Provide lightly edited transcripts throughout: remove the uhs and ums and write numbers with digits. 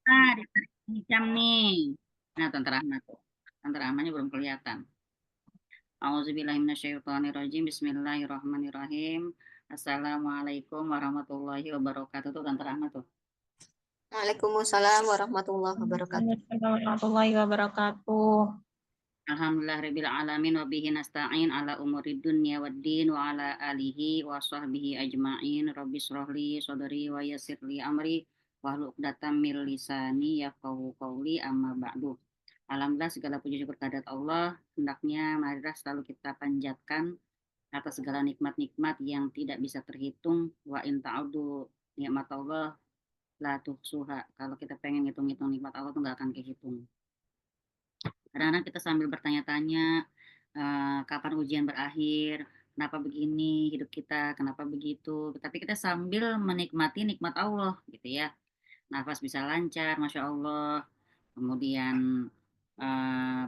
ditarik jam nih. Nah, Tante Rahma tuh. Tante Rahmanya belum kelihatan. Auzubillahiminasyaitonirrajim. Bismillahirrahmanirrahim. Assalamualaikum warahmatullahi wabarakatuh. Tuh Tante Rahma tuh. Waalaikumsalam warahmatullahi wabarakatuh. Waalaikumsalam warahmatullahi wabarakatuh. Alhamdulillah rabbil alamin wa bihi nasta'in ala umuri dunya waddin wa ala alihi wa sahbihi ajma'in. Rabbi shrahli sadri wa yassirli amri wahlul 'uqdatam min lisani yafqahu qawli amma ba'du. Alhamdulillah segala puji syukur kehadirat Allah. Hendaknya marilah selalu kita panjatkan atas segala nikmat-nikmat yang tidak bisa terhitung. Wa in ta'udu nikmat Allah la tuhsuha. Kalau kita pengen ngitung-ngitung nikmat Allah tuh nggak akan kehitung. Kadang-kadang kita sambil bertanya-tanya, kapan ujian berakhir, kenapa begini hidup kita, kenapa begitu. Tapi kita sambil menikmati nikmat Allah gitu ya. Nafas bisa lancar, Masya Allah. Kemudian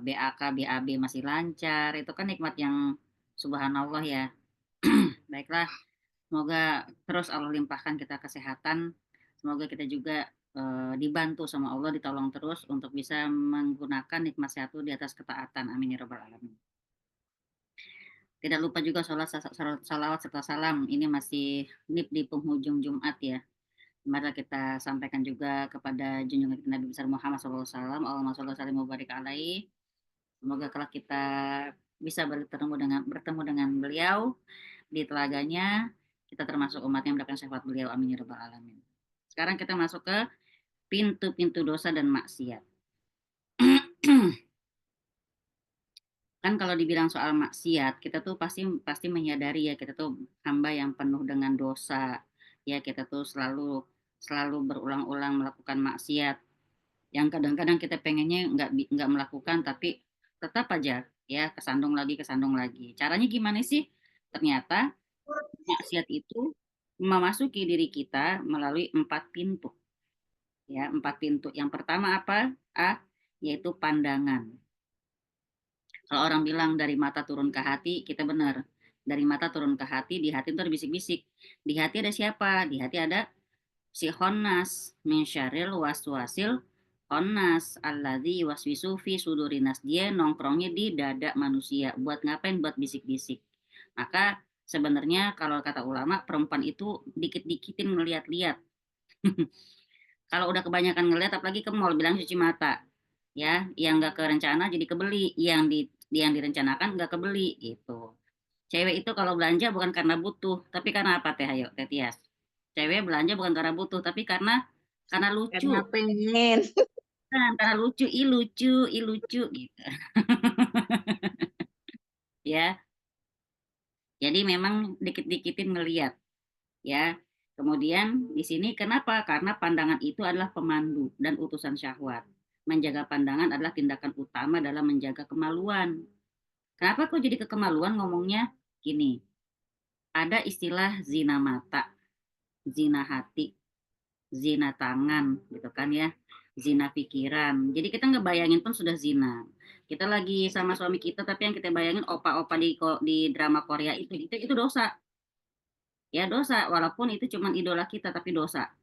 BAK, BAB masih lancar. Itu kan nikmat yang subhanallah ya. Baiklah, semoga terus Allah limpahkan kita kesehatan. Semoga kita juga dibantu sama Allah, ditolong terus untuk bisa menggunakan nikmat sehat itu di atas ketaatan. Amin ya rabbal alamin. Tidak lupa juga salawat serta salam. Ini masih di penghujung Jumat ya. Mari kita sampaikan juga kepada junjungan kita Nabi besar Muhammad SAW. Allahumma sholli wa sallim wa barik alaihi. Semoga kalau kita bisa bertemu dengan beliau di telaganya, kita termasuk umat yang mendapatkan syafaat beliau. Amin ya rabbal alamin. Sekarang kita masuk ke pintu-pintu dosa dan maksiat. Kan kalau dibilang soal maksiat, kita tuh pasti menyadari ya, kita tuh hamba yang penuh dengan dosa. Ya, kita tuh selalu berulang-ulang melakukan maksiat. Yang kadang-kadang kita pengennya nggak melakukan, tapi tetap aja ya kesandung lagi. Caranya gimana sih? Ternyata maksiat itu memasuki diri kita melalui 4 pintu. Ya, 4 pintu. Yang pertama apa? Yaitu pandangan. Kalau orang bilang dari mata turun ke hati, kita benar. Dari mata turun ke hati, di hati itu ada bisik-bisik. Di hati ada siapa? Di hati ada si Khonnas min syarril waswasil Khonnas alladzi waswisu fi sudurinas. Dia nongkrongnya di dada manusia. Buat ngapain? Buat bisik-bisik. Maka sebenarnya kalau kata ulama, perempuan itu dikit-dikitin ngeliat-liat. Kalau udah kebanyakan ngeliat, apalagi ke mall, bilang cuci mata. Ya, yang nggak kerencana jadi kebeli, yang direncanakan nggak kebeli gitu. Cewek itu kalau belanja bukan karena butuh, tapi karena apa teh? Ayo, teh Tias. Cewek belanja bukan karena butuh, tapi karena lucu. Karena pengen. Kan, karena lucu, ih lucu gitu. Ya, jadi memang dikit-dikitin ngeliat ya. Kemudian di sini kenapa? Karena pandangan itu adalah pemandu dan utusan syahwat. Menjaga pandangan adalah tindakan utama dalam menjaga kemaluan. Kenapa kok jadi kekemaluan ngomongnya? Gini, ada istilah zina mata, zina hati, zina tangan, gitu kan ya, zina pikiran. Jadi kita ngebayangin pun sudah zina. Kita lagi sama suami kita, tapi yang kita bayangin opa-opa di drama Korea itu dosa. Ya dosa, walaupun itu cuma idola kita, tapi dosa.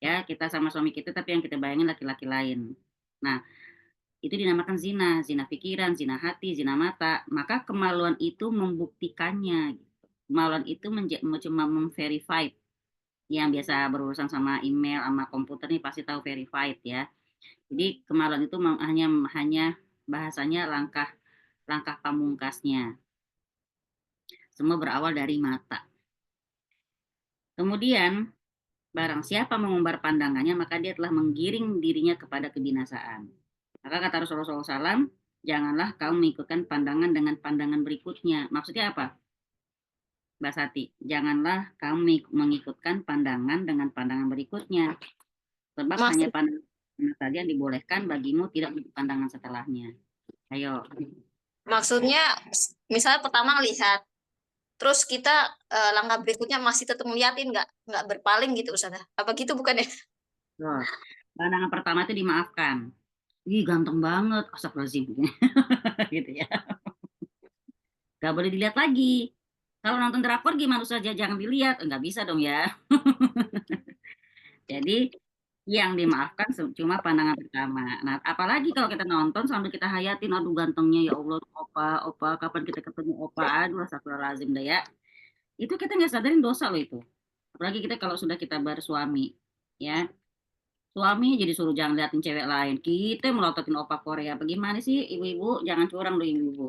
Ya, kita sama suami kita, tapi yang kita bayangin laki-laki lain. Nah, itu dinamakan zina, zina pikiran, zina hati, zina mata. Maka kemaluan itu membuktikannya. Kemaluan itu cuma memverified. Yang biasa berurusan sama email, sama komputer nih pasti tahu verified ya. Jadi kemaluan itu hanya bahasanya langkah pamungkasnya. Semua berawal dari mata. Kemudian barang siapa mengumbar pandangannya, maka dia telah menggiring dirinya kepada kebinasaan. Maka kata Rasulullah SAW, janganlah kamu mengikutkan pandangan dengan pandangan berikutnya. Maksudnya apa? Mbak Sati, janganlah kamu mengikutkan pandangan dengan pandangan berikutnya. Sebab hanya Maksud, pandangan saja yang dibolehkan bagimu, tidak untuk pandangan setelahnya. Ayo. maksudnya, misalnya pertama lihat, terus kita langkah berikutnya masih tetap ngeliatin, nggak berpaling gitu Ustazah. Apa gitu bukan ya? Loh, pandangan pertama itu dimaafkan. Ih, ganteng banget. Astagfirullahaladzim. Gitu ya. Gak boleh dilihat lagi. Kalau nonton drakor gimana saja jangan dilihat. Enggak bisa dong ya. Jadi Yang dimaafkan cuma pandangan pertama. Nah, apalagi kalau kita nonton sambil kita hayatin, aduh gantengnya ya Allah, opa, opa, kapan kita ketemu opa, aduh astagfirullahaladzim dah ya. Itu kita nggak sadarin dosa loh itu. Apalagi kita kalau sudah kita bersuami, ya. Suami jadi suruh jangan liatin cewek lain. Kita melototin opa Korea. Bagaimana sih ibu-ibu? Jangan curang loh ibu-ibu.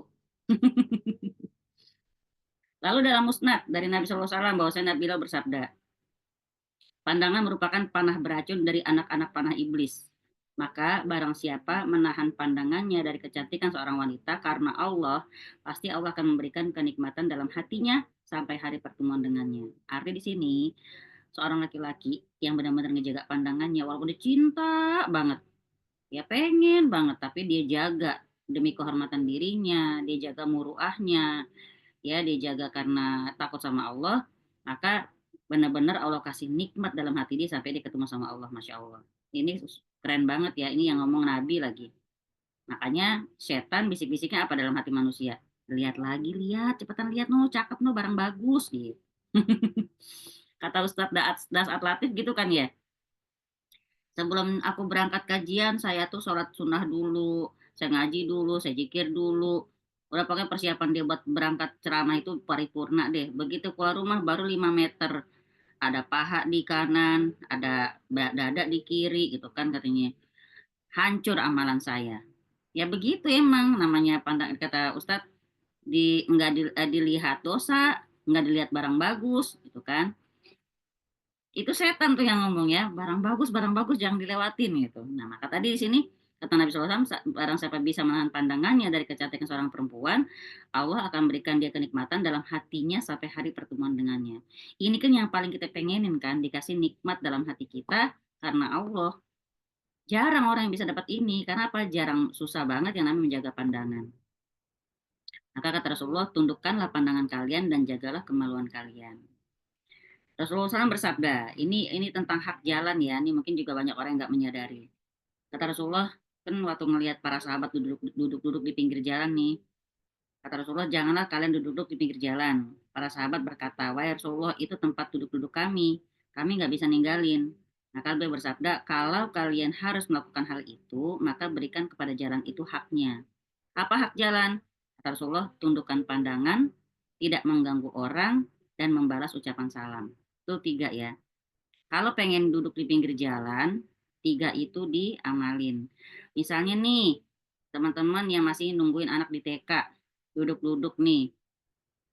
Lalu dalam musnad dari Nabi SAW bahwasanya Nabi bersabda, pandangan merupakan panah beracun dari anak-anak panah iblis. Maka barang siapa menahan pandangannya dari kecantikan seorang wanita karena Allah, pasti Allah akan memberikan kenikmatan dalam hatinya sampai hari pertemuan dengannya. Arti di sini, seorang laki-laki yang benar-benar ngejaga pandangannya walaupun dia cinta banget, ya pengen banget, tapi dia jaga demi kehormatan dirinya, dia jaga muruahnya, ya dia jaga karena takut sama Allah, maka benar-benar Allah kasih nikmat dalam hati dia sampai dia ketemu sama Allah, masya Allah. Ini keren banget ya, ini yang ngomong Nabi lagi. Makanya setan bisik-bisiknya apa dalam hati manusia? Lihat lagi, lihat, cepetan lihat no, cakep no, barang bagus gitu. Kata Ustadz Dasat Latif gitu kan ya. Sebelum aku berangkat kajian, saya tuh sholat sunnah dulu, saya ngaji dulu, saya zikir dulu. Udah pakai persiapan dia buat berangkat ceramah itu paripurna deh. Begitu keluar rumah baru 5 meter. Ada paha di kanan, ada dada di kiri gitu kan katanya. Hancur amalan saya. Ya begitu emang namanya pandang kata Ustadz dilihat dosa, nggak dilihat barang bagus gitu kan. Itu setan tuh yang ngomong ya, barang bagus jangan dilewatin gitu. Nah, maka tadi di sini kata Nabi SAW, barang siapa bisa menahan pandangannya dari kecantikan seorang perempuan, Allah akan berikan dia kenikmatan dalam hatinya sampai hari pertemuan dengannya. Ini kan yang paling kita pengenin kan, dikasih nikmat dalam hati kita karena Allah. Jarang orang yang bisa dapat ini, karena apa? Jarang, susah banget yang namanya menjaga pandangan. Maka kata Rasulullah, tundukkanlah pandangan kalian dan jagalah kemaluan kalian. Rasulullah SAW bersabda, ini tentang hak jalan ya, ini mungkin juga banyak orang yang nggak menyadari. Kata Rasulullah, kan waktu ngelihat para sahabat duduk-duduk di pinggir jalan nih, kata Rasulullah, janganlah kalian duduk-duduk di pinggir jalan. Para sahabat berkata, wahai Rasulullah, itu tempat duduk-duduk kami nggak bisa ninggalin. Maka beliau bersabda, kalau kalian harus melakukan hal itu, maka berikan kepada jalan itu haknya. Apa hak jalan? Kata Rasulullah, tundukkan pandangan, tidak mengganggu orang, dan membalas ucapan salam. Itu 3 ya. Kalau pengen duduk di pinggir jalan, 3 itu diamalin. Misalnya nih, teman-teman yang masih nungguin anak di TK, duduk-duduk nih,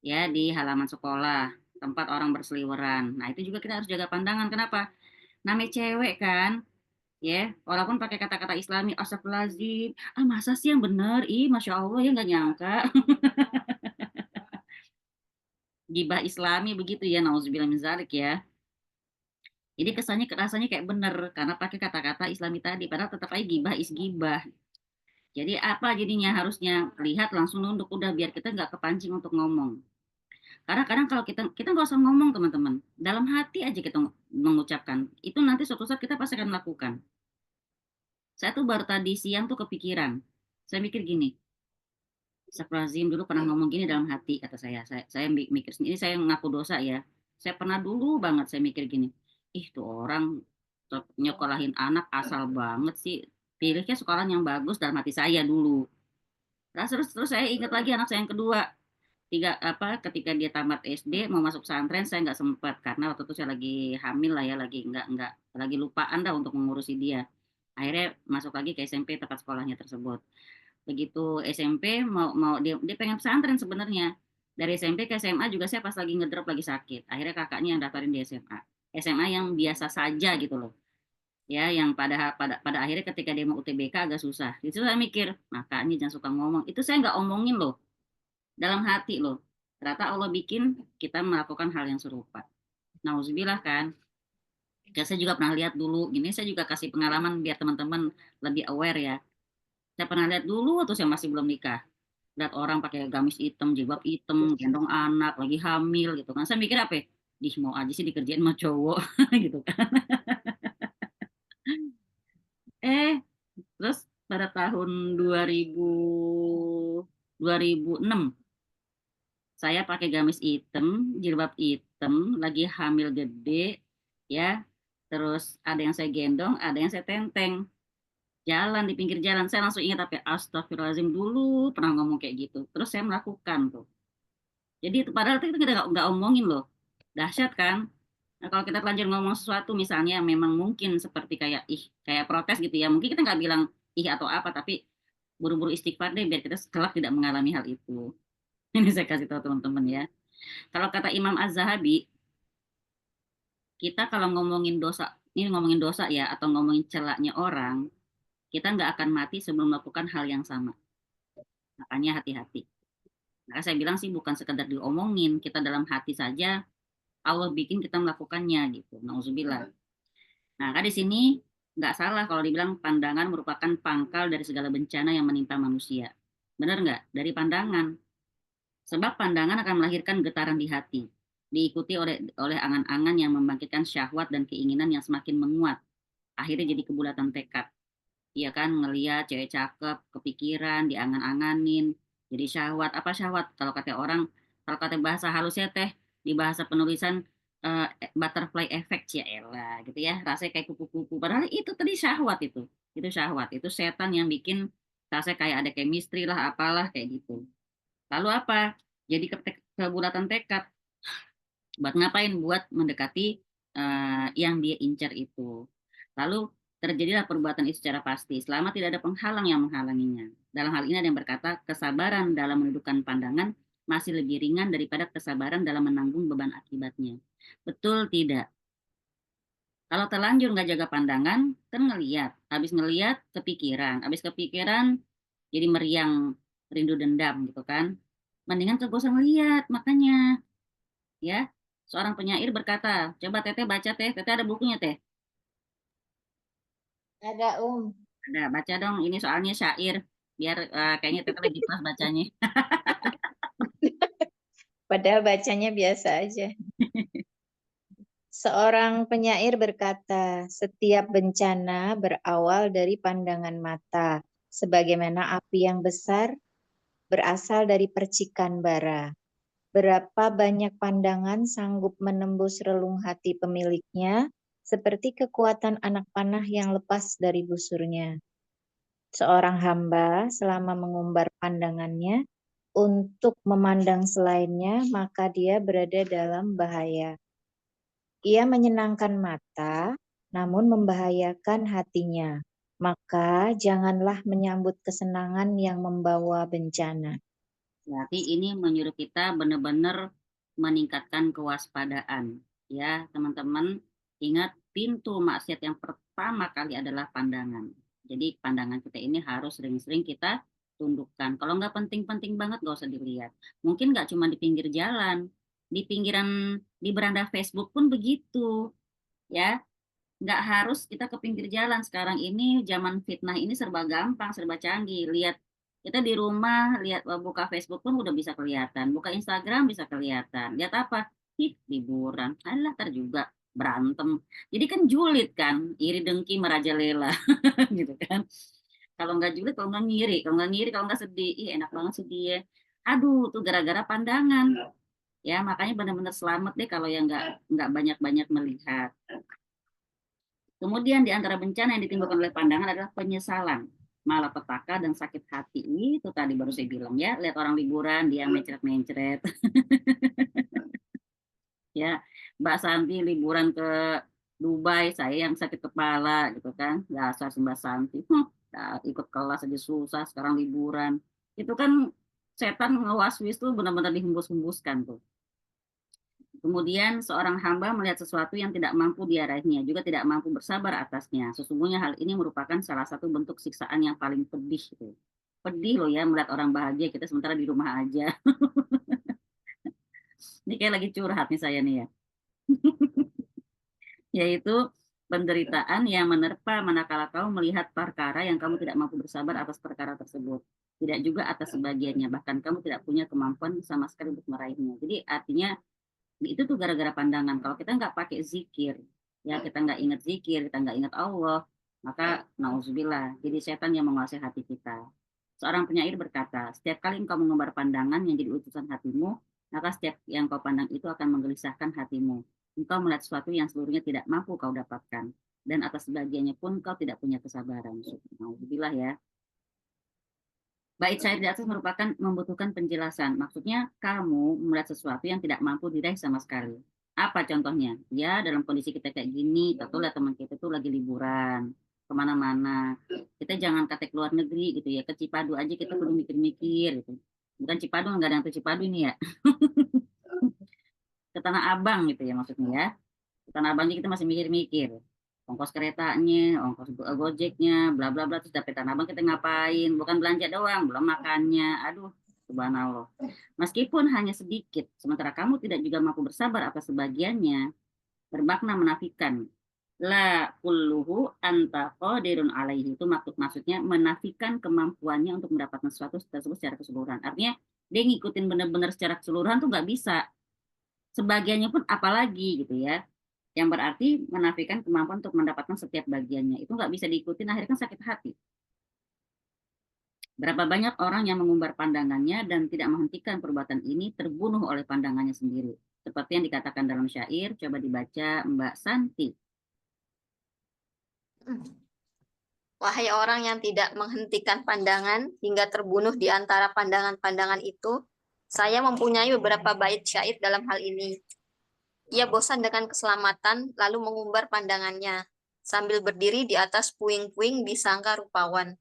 ya di halaman sekolah, tempat orang berseliweran. Nah, itu juga kita harus jaga pandangan. Kenapa? Namanya cewek kan, ya, walaupun pakai kata-kata Islami, astagfirullahaladzim, masa sih yang bener, Masya Allah ya nggak nyangka, gibah Islami begitu ya, nauzubillah min zalik ya. Jadi kesannya rasanya kayak bener karena pakai kata-kata Islami tadi, padahal tetap aja gibah is gibah. Jadi apa jadinya harusnya lihat langsung nunduk udah biar kita nggak kepancing untuk ngomong. Karena kadang kalau kita nggak usah ngomong teman-teman, dalam hati aja kita mengucapkan itu nanti suatu saat kita pasti akan melakukan. Saya tuh baru tadi siang tuh kepikiran, saya mikir gini, Astagfirullahaladzim dulu pernah ngomong gini dalam hati kata saya mikir sendiri, saya ngaku dosa ya. Saya pernah dulu banget saya mikir gini, ih tuh orang nyekolahin anak asal banget sih. Pilihnya sekolah yang bagus dalam hati saya dulu. Terus saya ingat lagi anak saya yang kedua. Ketika dia tamat SD mau masuk pesantren saya nggak sempat karena waktu itu saya lagi hamil lah ya, lagi nggak lagi lupaan dah untuk mengurusi dia. Akhirnya masuk lagi ke SMP tempat sekolahnya tersebut. Begitu SMP mau mau dia pengen pesantren sebenarnya. Dari SMP ke SMA juga saya pas lagi ngedrop lagi sakit. Akhirnya kakaknya yang daftarin di SMA. SMA yang biasa saja gitu loh. Ya, yang pada pada pada akhirnya ketika dia mau UTBK agak susah. Itu saya mikir, makanya jangan suka ngomong. Itu saya nggak omongin loh, dalam hati loh. Ternyata Allah bikin kita melakukan hal yang serupa. Nauzubillah kan. Ya, saya juga pernah lihat dulu, gini saya juga kasih pengalaman biar teman-teman lebih aware ya. Saya pernah lihat dulu waktu saya masih belum nikah. Lihat orang pakai gamis hitam, jilbab hitam, gendong anak, lagi hamil gitu kan. Saya mikir apa ya? Dih mau aja sih dikerjain sama cowok gitu kan. Eh, terus pada tahun 2006 saya pakai gamis hitam, jilbab hitam, lagi hamil gede, ya. Terus ada yang saya gendong, ada yang saya tenteng. Jalan di pinggir jalan, saya langsung ingat apa, astagfirullahaladzim, dulu pernah ngomong kayak gitu. Terus saya melakukan tuh. Jadi itu padahal itu kita nggak omongin loh. Dahsyat kan? Nah, kalau kita terlanjur ngomong sesuatu misalnya yang memang mungkin seperti kayak kayak protes gitu ya. Mungkin kita nggak bilang atau apa, tapi buru-buru istighfar deh biar kita kelak tidak mengalami hal itu. Ini saya kasih tahu teman-teman ya. Kalau kata Imam Az-Zahabi, kita kalau ngomongin dosa, ini ngomongin dosa ya, atau ngomongin celaknya orang, kita nggak akan mati sebelum melakukan hal yang sama. Makanya hati-hati. Nah, saya bilang sih bukan sekedar diomongin, kita dalam hati saja Allah bikin kita melakukannya gitu. Nauzubillah. Nah, kan di sini nggak salah kalau dibilang pandangan merupakan pangkal dari segala bencana yang menimpa manusia. Benar nggak? Dari pandangan. Sebab pandangan akan melahirkan getaran di hati, diikuti oleh angan-angan yang membangkitkan syahwat dan keinginan yang semakin menguat. Akhirnya jadi kebulatan tekad. Iya kan, ngelihat cewek cakep, kepikiran, diangan-anganin, jadi syahwat. Apa syahwat? Kalau kata bahasa halusnya teh, di bahasa penulisan butterfly effect ya elah gitu ya, rasanya kayak kupu-kupu. Padahal itu tadi syahwat itu syahwat, itu setan yang bikin rasanya kayak ada chemistry lah, apalah kayak gitu. Lalu apa? Jadi kebulatan tekad. Buat ngapain? Buat mendekati yang dia incar itu. Lalu terjadilah perbuatan itu secara pasti, selama tidak ada penghalang yang menghalanginya. Dalam hal ini ada yang berkata, kesabaran dalam menundukkan pandangan masih lebih ringan daripada kesabaran dalam menanggung beban akibatnya. Betul tidak? Kalau terlanjur nggak jaga pandangan, kan ngeliat. Habis ngeliat, habis kepikiran, jadi meriang, rindu dendam gitu kan. Mendingan gak usah ngeliat, makanya ya. Seorang penyair berkata, coba Teteh baca Teh, Teteh ada bukunya Teh. Ada, Ada, baca dong, ini soalnya syair, biar kayaknya Teteh lagi kelas bacanya. Padahal bacanya biasa aja. Seorang penyair berkata, setiap bencana berawal dari pandangan mata, sebagaimana api yang besar berasal dari percikan bara. Berapa banyak pandangan sanggup menembus relung hati pemiliknya, seperti kekuatan anak panah yang lepas dari busurnya. Seorang hamba selama mengumbar pandangannya untuk memandang selainnya, maka dia berada dalam bahaya. Ia menyenangkan mata, namun membahayakan hatinya. Maka janganlah menyambut kesenangan yang membawa bencana. Berarti ini menyuruh kita benar-benar meningkatkan kewaspadaan. Ya, teman-teman, ingat pintu maksiat yang pertama kali adalah pandangan. Jadi pandangan kita ini harus sering-sering kita tundukkan. Kalau nggak penting-penting banget, nggak usah dilihat. Mungkin nggak cuma di pinggir jalan, di pinggiran, di beranda Facebook pun begitu. Ya, nggak harus kita ke pinggir jalan. Sekarang ini zaman fitnah ini serba gampang, serba canggih. Lihat kita di rumah, lihat buka Facebook pun udah bisa kelihatan, buka Instagram bisa kelihatan. Lihat apa? Liburan. Alah, ntar juga berantem. Jadi kan julid kan, iri dengki merajalela gitu kan. Kalau nggak julid, kalau nggak sedih, enak banget sedih ya. Aduh, tuh gara-gara pandangan. Ya, makanya benar-benar selamat deh kalau yang nggak banyak-banyak melihat. Kemudian di antara bencana yang ditimbulkan oleh pandangan adalah penyesalan, malapetaka dan sakit hati. Itu tadi baru saya bilang ya, lihat orang liburan dia mencret-mencret ya. Mbak Santi liburan ke Dubai, saya yang sakit kepala gitu kan. Dasar si Mbak Santi. Ikut kelas aja susah, sekarang liburan. Itu kan setan ngewaswis tuh benar-benar dihembus-hembuskan tuh. Kemudian seorang hamba melihat sesuatu yang tidak mampu diarahinya, juga tidak mampu bersabar atasnya. Sesungguhnya hal ini merupakan salah satu bentuk siksaan yang paling pedih. Gitu. Pedih loh ya melihat orang bahagia, kita sementara di rumah aja. Ini kayak lagi curhat nih saya nih ya. Yaitu penderitaan yang menerpa manakala kamu melihat perkara yang kamu tidak mampu bersabar atas perkara tersebut. Tidak juga atas sebagiannya, bahkan kamu tidak punya kemampuan sama sekali untuk meraihnya. Jadi artinya itu tuh gara-gara pandangan. Kalau kita nggak pakai zikir, ya kita nggak ingat zikir, kita nggak ingat Allah, maka nauzubillah, jadi setan yang menguasai hati kita. Seorang penyair berkata, setiap kali engkau mengumbar pandangan yang jadi utusan hatimu, maka setiap yang kau pandang itu akan menggelisahkan hatimu. engkau melihat sesuatu yang seluruhnya tidak mampu kau dapatkan, dan atas sebagiannya pun kau tidak punya kesabaran. Alhamdulillah ya. Bait syair di atas merupakan membutuhkan penjelasan. Maksudnya kamu melihat sesuatu yang tidak mampu diraih sama sekali. Apa contohnya? Ya dalam kondisi kita kayak gini, atau lihat teman kita tuh lagi liburan kemana-mana. Kita jangan kata keluar negeri gitu ya, ke Cipadu aja kita perlu mikir-mikir gitu. Bukan Cipadu, nggak ada yang tahu Cipadu ini ya. Ke Tanah Abang gitu ya maksudnya ya. Ke Tanah Abang kita masih mikir-mikir. Ongkos keretanya, ongkos gojeknya, bla bla bla, terus dapet Tanah Abang kita ngapain? Bukan belanja doang, belum makannya. Aduh, subhanallah. Meskipun hanya sedikit, sementara kamu tidak juga mampu bersabar atas sebagiannya, bermakna menafikan. La kulluhu anta qadirun alaihi, itu maksudnya menafikan kemampuannya untuk mendapatkan sesuatu tersebut secara keseluruhan. Artinya dia ngikutin benar-benar secara keseluruhan tuh nggak bisa. Sebagiannya pun apalagi gitu ya. Yang berarti menafikan kemampuan untuk mendapatkan setiap bagiannya. Itu nggak bisa diikutin, akhirnya kan sakit hati. Berapa banyak orang yang mengumbar pandangannya dan tidak menghentikan perbuatan ini terbunuh oleh pandangannya sendiri. Seperti yang dikatakan dalam syair, coba dibaca Mbak Santi. Wahai orang yang tidak menghentikan pandangan hingga terbunuh di antara pandangan-pandangan itu, saya mempunyai beberapa bait syair dalam hal ini. Ia bosan dengan keselamatan, lalu mengumbar pandangannya. Sambil berdiri di atas puing-puing disangka rupawan.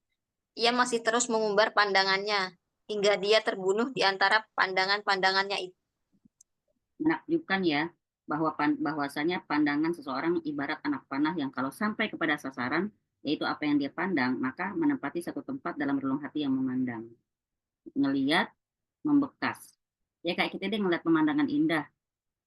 Ia masih terus mengumbar pandangannya, hingga dia terbunuh di antara pandangan-pandangannya itu. Menakjubkan ya, bahwasanya pandangan seseorang ibarat anak panah yang kalau sampai kepada sasaran, yaitu apa yang dia pandang, maka menempati satu tempat dalam relung hati yang memandang. Ngelihat, membekas. Ya kayak kita deh ngeliat pemandangan indah.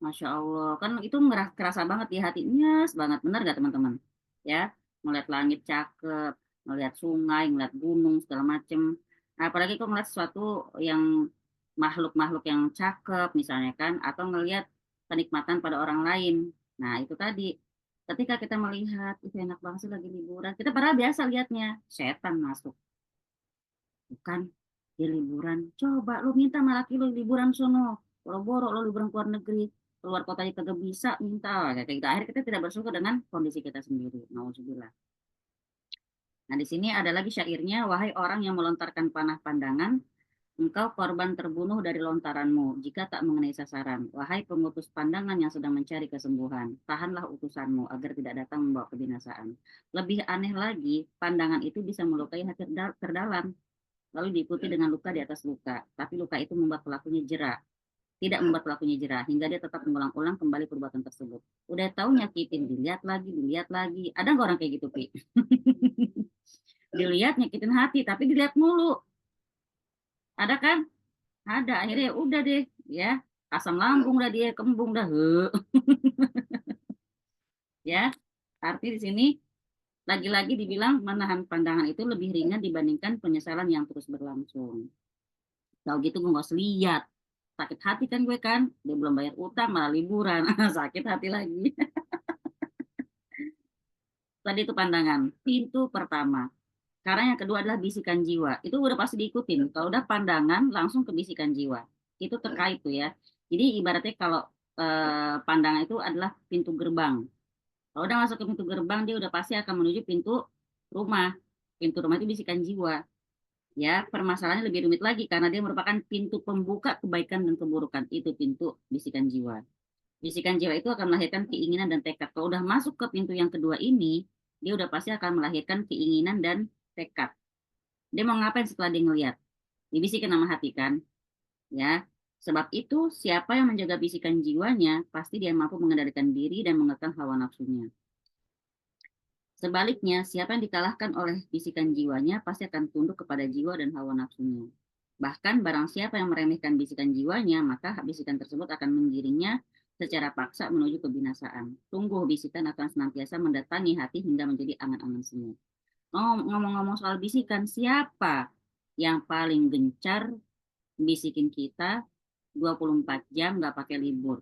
Masya Allah, kan itu kerasa banget di hatinya, banget, benar gak teman-teman? Ya, ngeliat langit cakep, ngeliat sungai, ngeliat gunung, segala macem. Nah, apalagi kok ngeliat sesuatu yang makhluk-makhluk yang cakep misalnya kan, atau ngeliat kenikmatan pada orang lain. Nah, itu tadi. Ketika kita melihat, itu enak banget sih lagi liburan. Kita padahal biasa lihatnya, setan masuk. Bukan, dia liburan. Coba lu minta sama laki lu liburan sono. Boro-boro lu liburan keluar negeri, keluar kotanya kagak bisa, minta kayak gitu. Akhirnya kita tidak bersyukur dengan kondisi kita sendiri. Nauzubillah. Nah, di sini ada lagi syairnya, wahai orang yang melontarkan panah pandangan, engkau korban terbunuh dari lontaranmu jika tak mengenai sasaran. Wahai pengutus pandangan yang sedang mencari kesembuhan, tahanlah utusanmu agar tidak datang membawa kebinasaan. Lebih aneh lagi, pandangan itu bisa melukai hati terdalam, lalu diikuti dengan luka di atas luka. Tapi luka itu membuat pelakunya jera. Tidak membuat pelakunya jera, hingga dia tetap mengulang-ulang kembali perbuatan tersebut. Udah tahu nyakitin, dilihat lagi, dilihat lagi. Ada nggak orang kayak gitu, Pi? Dilihat nyakitin hati, tapi dilihat mulu. Ada kan? Ada. Akhirnya ya udah deh, ya. Asam lambung dah dia, kembung dah. Ya, arti di sini lagi-lagi dibilang menahan pandangan itu lebih ringan dibandingkan penyesalan yang terus berlangsung. Kalau gitu gue nggak usah lihat. Sakit hati kan gue kan, dia belum bayar utang malah liburan, sakit hati lagi. Tadi itu pandangan, pintu pertama. Karena yang kedua adalah bisikan jiwa. Itu udah pasti diikutin. Kalau udah pandangan, langsung ke bisikan jiwa. Itu terkait tuh ya. Jadi ibaratnya kalau pandangan itu adalah pintu gerbang. Kalau udah masuk ke pintu gerbang, dia udah pasti akan menuju pintu rumah. Pintu rumah itu bisikan jiwa. Ya, permasalahannya lebih rumit lagi karena dia merupakan pintu pembuka kebaikan dan keburukan. Itu pintu bisikan jiwa. Bisikan jiwa itu akan melahirkan keinginan dan tekad. Kalau udah masuk ke pintu yang kedua ini, dia udah pasti akan melahirkan keinginan dan tekad. Dia mau ngapain setelah dia ngelihat? Dibisikin sama hati kan? Ya. Sebab itu, siapa yang menjaga bisikan jiwanya, pasti dia mampu mengendalikan diri dan mengekang hawa nafsunya. Sebaliknya, siapa yang dikalahkan oleh bisikan jiwanya pasti akan tunduk kepada jiwa dan hawa nafsunya. Bahkan barang siapa yang meremehkan bisikan jiwanya, maka bisikan tersebut akan menggiringnya secara paksa menuju kebinasaan. Sungguh bisikan akan senantiasa mendatangi hati hingga menjadi angan-angan semu. Ngomong-ngomong soal bisikan, siapa yang paling gencar bisikin kita 24 jam nggak pakai libur?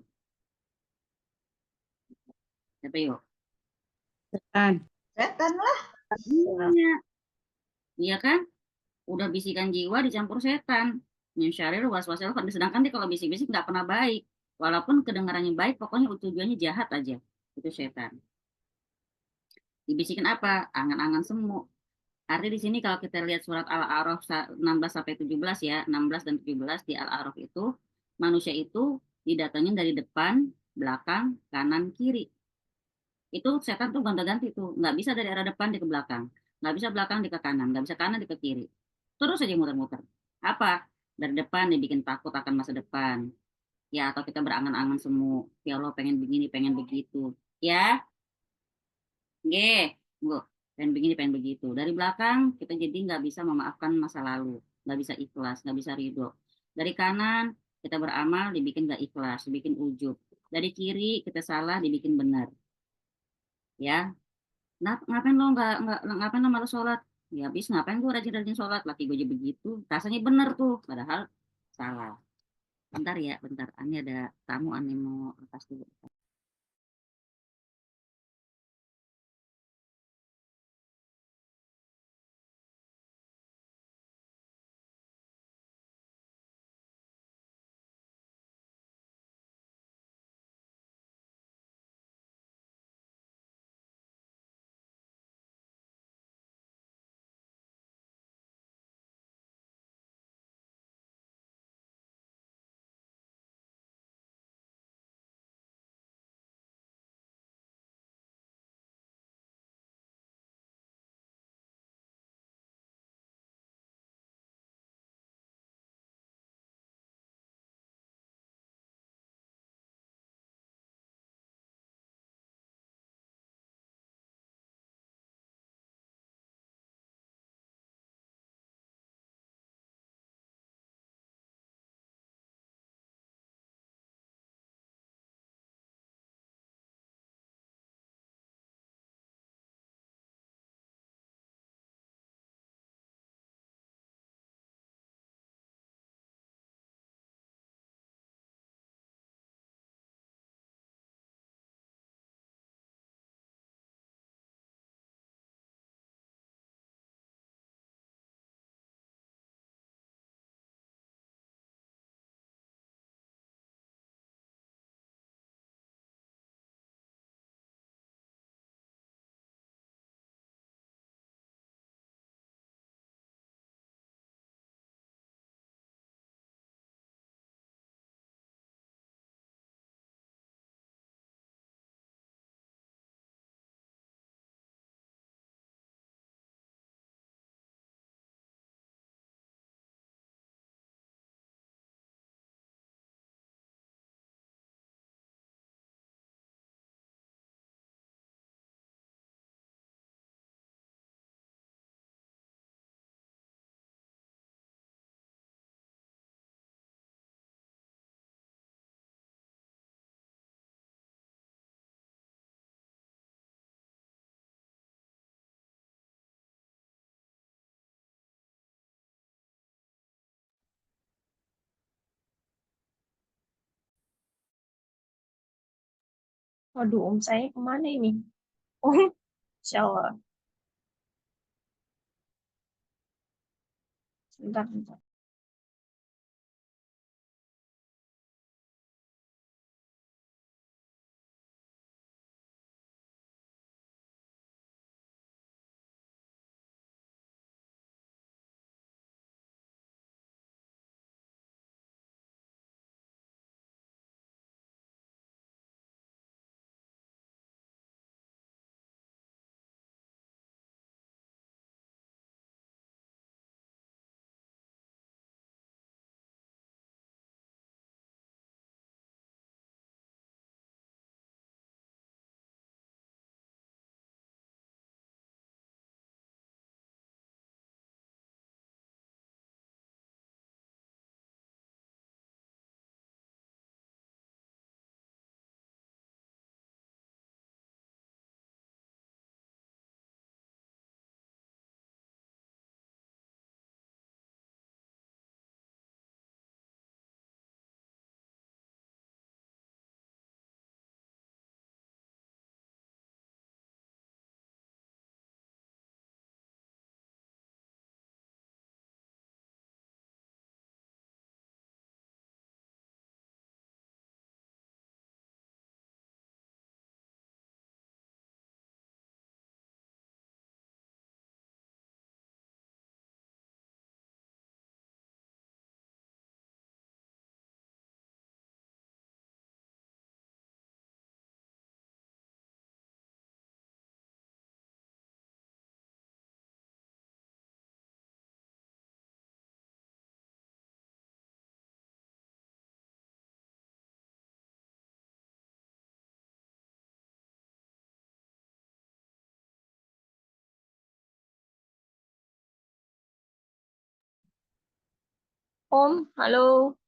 Siapa yuk? Setan lah. Iya. Iya kan? Udah bisikan jiwa dicampur setan. Min syarril waswasil khannas. Sedangkan dia kalau bisik-bisik nggak pernah baik. Walaupun kedengarannya baik, pokoknya tujuannya jahat aja. Itu setan. Dibisikin apa? Angan-angan semu. Arti di sini kalau kita lihat surat Al-A'raf 16 sampai 17 ya, 16 dan 17 di Al-A'raf itu, manusia itu didatengin dari depan, belakang, kanan, kiri. Itu setan tuh gonta-ganti tuh, nggak bisa dari arah depan di ke belakang, nggak bisa belakang di ke kanan, nggak bisa kanan di ke kiri. Terus aja muter-muter. Apa? Dari depan dibikin takut akan masa depan. Ya, atau kita berangan-angan semu. Ya Allah pengen begini, pengen begitu. Ya, G, Bu, pengen begini, pengen begitu. Dari belakang kita jadi nggak bisa memaafkan masa lalu, nggak bisa ikhlas, nggak bisa ridho. Dari kanan kita beramal, dibikin nggak ikhlas, dibikin ujub. Dari kiri kita salah, dibikin benar. Ya, ngapain lo nggak ngapain lo malas sholat? Ya habis ngapain gue rajin-rajin sholat? Laki gue jadi begitu, rasanya benar tuh, padahal salah. Bentar ya, bentar. Ini ada tamu, aneh mau lepas dulu. Waduh, om saya kemana ini? Oh, Insya Allah. Sebentar, sebentar. Om, halo.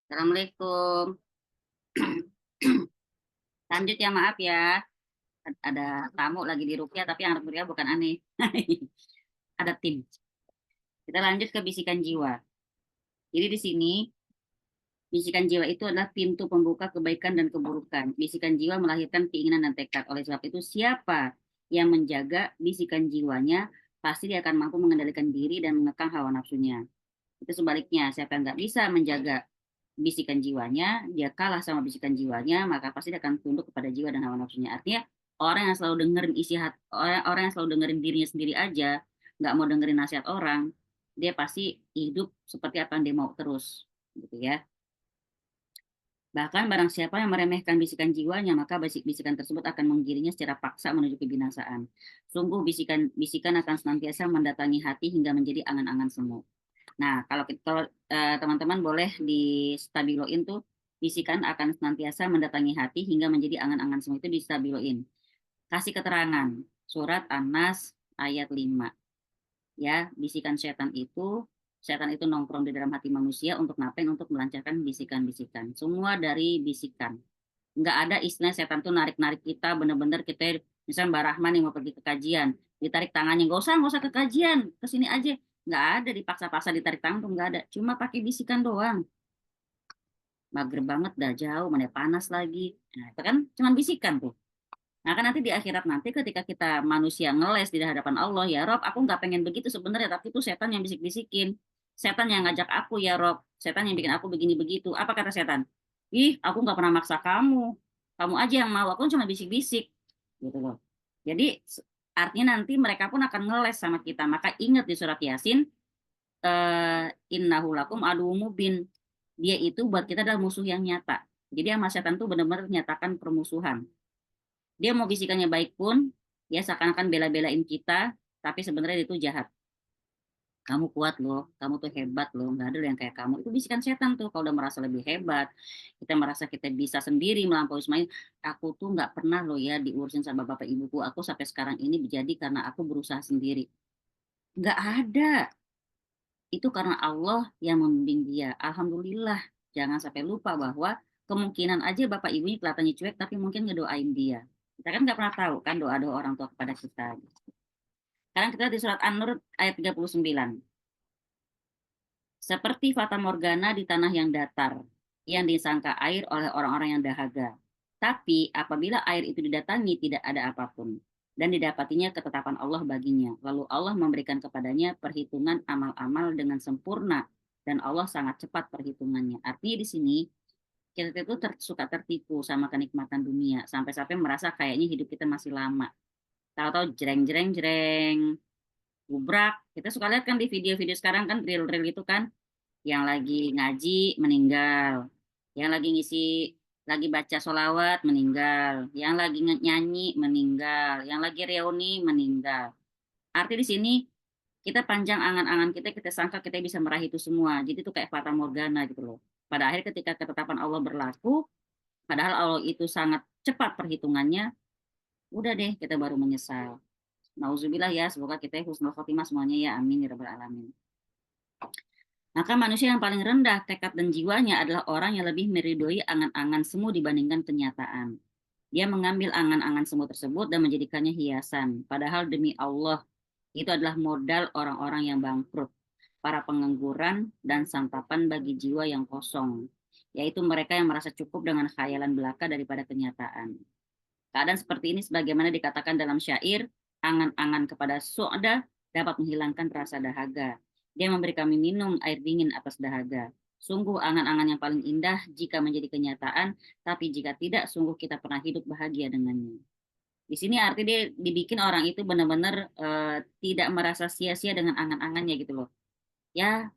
Assalamualaikum. Lanjut ya, maaf ya. Ada tamu lagi di Rupiah, tapi yang Rupiah bukan aneh. Ada tim. Kita lanjut ke bisikan jiwa. Jadi di sini bisikan jiwa itu adalah pintu pembuka kebaikan dan keburukan. Bisikan jiwa melahirkan keinginan dan tekad. Oleh sebab itu, siapa yang menjaga bisikan jiwanya, pasti dia akan mampu mengendalikan diri dan mengekang hawa nafsunya. Itu sebaliknya, siapa yang nggak bisa menjaga bisikan jiwanya, dia kalah sama bisikan jiwanya, maka pasti dia akan tunduk kepada jiwa dan hawa nafsunya. Artinya, orang yang selalu dengerin isi hati, orang yang selalu dengerin dirinya sendiri aja, nggak mau dengerin nasihat orang, dia pasti hidup seperti apa yang dia mau terus, gitu ya. Bahkan barang siapa yang meremehkan bisikan jiwanya, maka bisikan tersebut akan menggiringnya secara paksa menuju kebinasaan. Sungguh bisikan akan senantiasa mendatangi hati hingga menjadi angan-angan semu. Nah, kalau kita teman-teman boleh di stabiloin tuh, bisikan akan senantiasa mendatangi hati hingga menjadi angan-angan semu, itu di stabiloin. Kasih keterangan, surat An-Nas ayat 5. Ya, setan itu nongkrong di dalam hati manusia untuk ngapain? Untuk melancarkan bisikan-bisikan. Semua dari bisikan. Nggak ada istilah setan tuh narik-narik kita, bener-bener kita, misalnya Mbak Rahman yang mau pergi ke kajian, ditarik tangannya, nggak usah ke kajian, ke sini aja. Nggak ada, dipaksa-paksa ditarik tangan tuh nggak ada. Cuma pakai bisikan doang. Mager banget, dah jauh, mana panas lagi. Nah, itu kan cuma bisikan tuh. Nah, kan nanti di akhirat nanti ketika kita manusia ngeles di hadapan Allah, ya Rob, aku nggak pengen begitu sebenarnya, tapi itu setan yang bisik-bisikin. Setan yang ngajak aku, ya Rob. Setan yang bikin aku begini begitu. Apa kata setan? Ih, aku nggak pernah maksa kamu. Kamu aja yang mau, aku cuma bisik-bisik. Gitu loh. Jadi artinya nanti mereka pun akan ngeles sama kita. Maka ingat di surat Yasin, innahu lakum aduwwum mubin. Dia itu buat kita adalah musuh yang nyata. Jadi sama setan tuh benar-benar menyatakan permusuhan. Dia mau bisikannya baik pun, ya seakan-akan bela-belain kita, tapi sebenarnya itu jahat. Kamu kuat loh, kamu tuh hebat loh, nggak ada yang kayak kamu. Itu bisikan setan tuh, kalau udah merasa lebih hebat, kita merasa kita bisa sendiri melampaui semuanya. Aku tuh nggak pernah loh ya diurusin sama bapak ibuku, aku sampai sekarang ini menjadi karena aku berusaha sendiri. Nggak ada. Itu karena Allah yang membimbing dia. Alhamdulillah, jangan sampai lupa bahwa kemungkinan aja bapak ibunya kelihatannya cuek, tapi mungkin ngedoain dia. Kita kan nggak pernah tahu kan doa-doa orang tua kepada kita. Sekarang kita di surat An-Nur ayat 39. Seperti fata morgana di tanah yang datar, yang disangka air oleh orang-orang yang dahaga. Tapi apabila air itu didatangi tidak ada apapun, dan didapatinya ketetapan Allah baginya. Lalu Allah memberikan kepadanya perhitungan amal-amal dengan sempurna, dan Allah sangat cepat perhitungannya. Artinya di sini, kita itu suka tertipu sama kenikmatan dunia, sampai-sampai merasa kayaknya hidup kita masih lama. Tahu-tahu jreng jreng jreng, gubrak. Kita suka lihat kan di video-video sekarang kan reel-reel itu kan, yang lagi ngaji meninggal, yang lagi lagi baca sholawat meninggal, yang lagi nyanyi meninggal, yang lagi reuni meninggal. Arti di sini kita panjang angan-angan kita sangka kita bisa meraih itu semua. Jadi itu kayak fata morgana gitu loh. Pada akhir ketika ketetapan Allah berlaku, padahal Allah itu sangat cepat perhitungannya, udah deh kita baru menyesal. Nauzubillah ya, semoga kita husnul khotimah semuanya ya, amin ya rabbal alamin. Maka manusia yang paling rendah tekad dan jiwanya adalah orang yang lebih meridhoi angan-angan semu dibandingkan kenyataan. Dia mengambil angan-angan semu tersebut dan menjadikannya hiasan. Padahal demi Allah, itu adalah modal orang-orang yang bangkrut, para pengangguran, dan santapan bagi jiwa yang kosong, yaitu mereka yang merasa cukup dengan khayalan belaka daripada kenyataan. Keadaan seperti ini sebagaimana dikatakan dalam syair, angan-angan kepada su'da dapat menghilangkan rasa dahaga. Dia memberi kami minum air dingin atas dahaga. Sungguh angan-angan yang paling indah jika menjadi kenyataan, tapi jika tidak, sungguh kita pernah hidup bahagia dengannya. Di sini arti dia dibikin orang itu benar-benar tidak merasa sia-sia dengan angan-angannya gitu loh. Ya,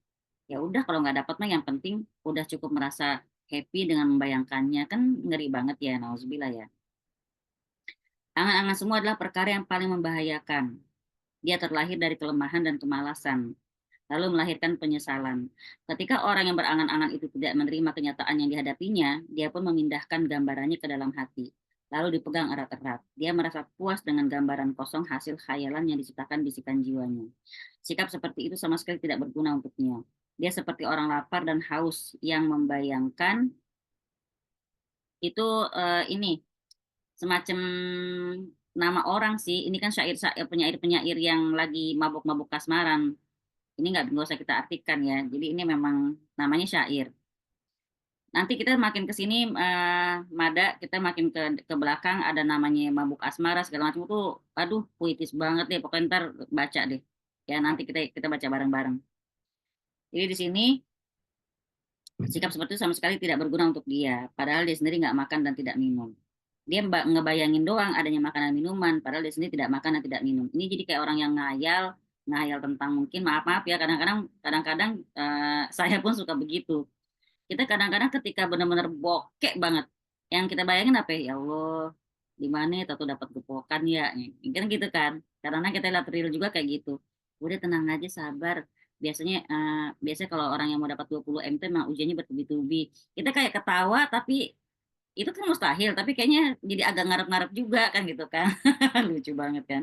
ya udah kalau nggak dapat mah yang penting udah cukup merasa happy dengan membayangkannya, kan ngeri banget ya, nauzubillah ya. Angan-angan semua adalah perkara yang paling membahayakan. Dia terlahir dari kelemahan dan kemalasan, lalu melahirkan penyesalan. Ketika orang yang berangan-angan itu tidak menerima kenyataan yang dihadapinya, dia pun memindahkan gambarannya ke dalam hati, lalu dipegang erat-erat. Dia merasa puas dengan gambaran kosong hasil khayalan yang diciptakan bisikan jiwanya. Sikap seperti itu sama sekali tidak berguna untuknya. Dia seperti orang lapar dan haus yang membayangkan itu ini semacam nama orang sih. Ini kan syair-syair penyair-penyair yang lagi mabuk-mabuk kasmaran. Ini nggak usah kita artikan ya. Jadi ini memang namanya syair. Nanti kita makin ke sini, Mada, kita makin ke belakang ada namanya mabuk asmara segala macam itu, aduh puitis banget deh. Pokoknya ntar baca deh. Ya nanti kita baca bareng-bareng. Jadi di sini sikap seperti itu sama sekali tidak berguna untuk dia. Padahal dia sendiri nggak makan dan tidak minum. Dia ngebayangin doang adanya makanan minuman, padahal dia sendiri tidak makan dan tidak minum. Ini jadi kayak orang yang ngayal tentang mungkin maaf-maaf ya kadang-kadang saya pun suka begitu. Kita kadang-kadang ketika benar-benar bokek banget, yang kita bayangin apa ya, ya Allah, di mana ya tahu dapat gepokan ya, kan gitu kan. Karena kita lihat real juga kayak gitu. Udah tenang aja, sabar. Biasanya kalau orang yang mau dapat 20 M itu memang ujiannya bertubi-tubi. Kita kayak ketawa tapi itu kan mustahil, tapi kayaknya jadi agak ngarep-ngarep juga kan gitu kan. Lucu banget kan.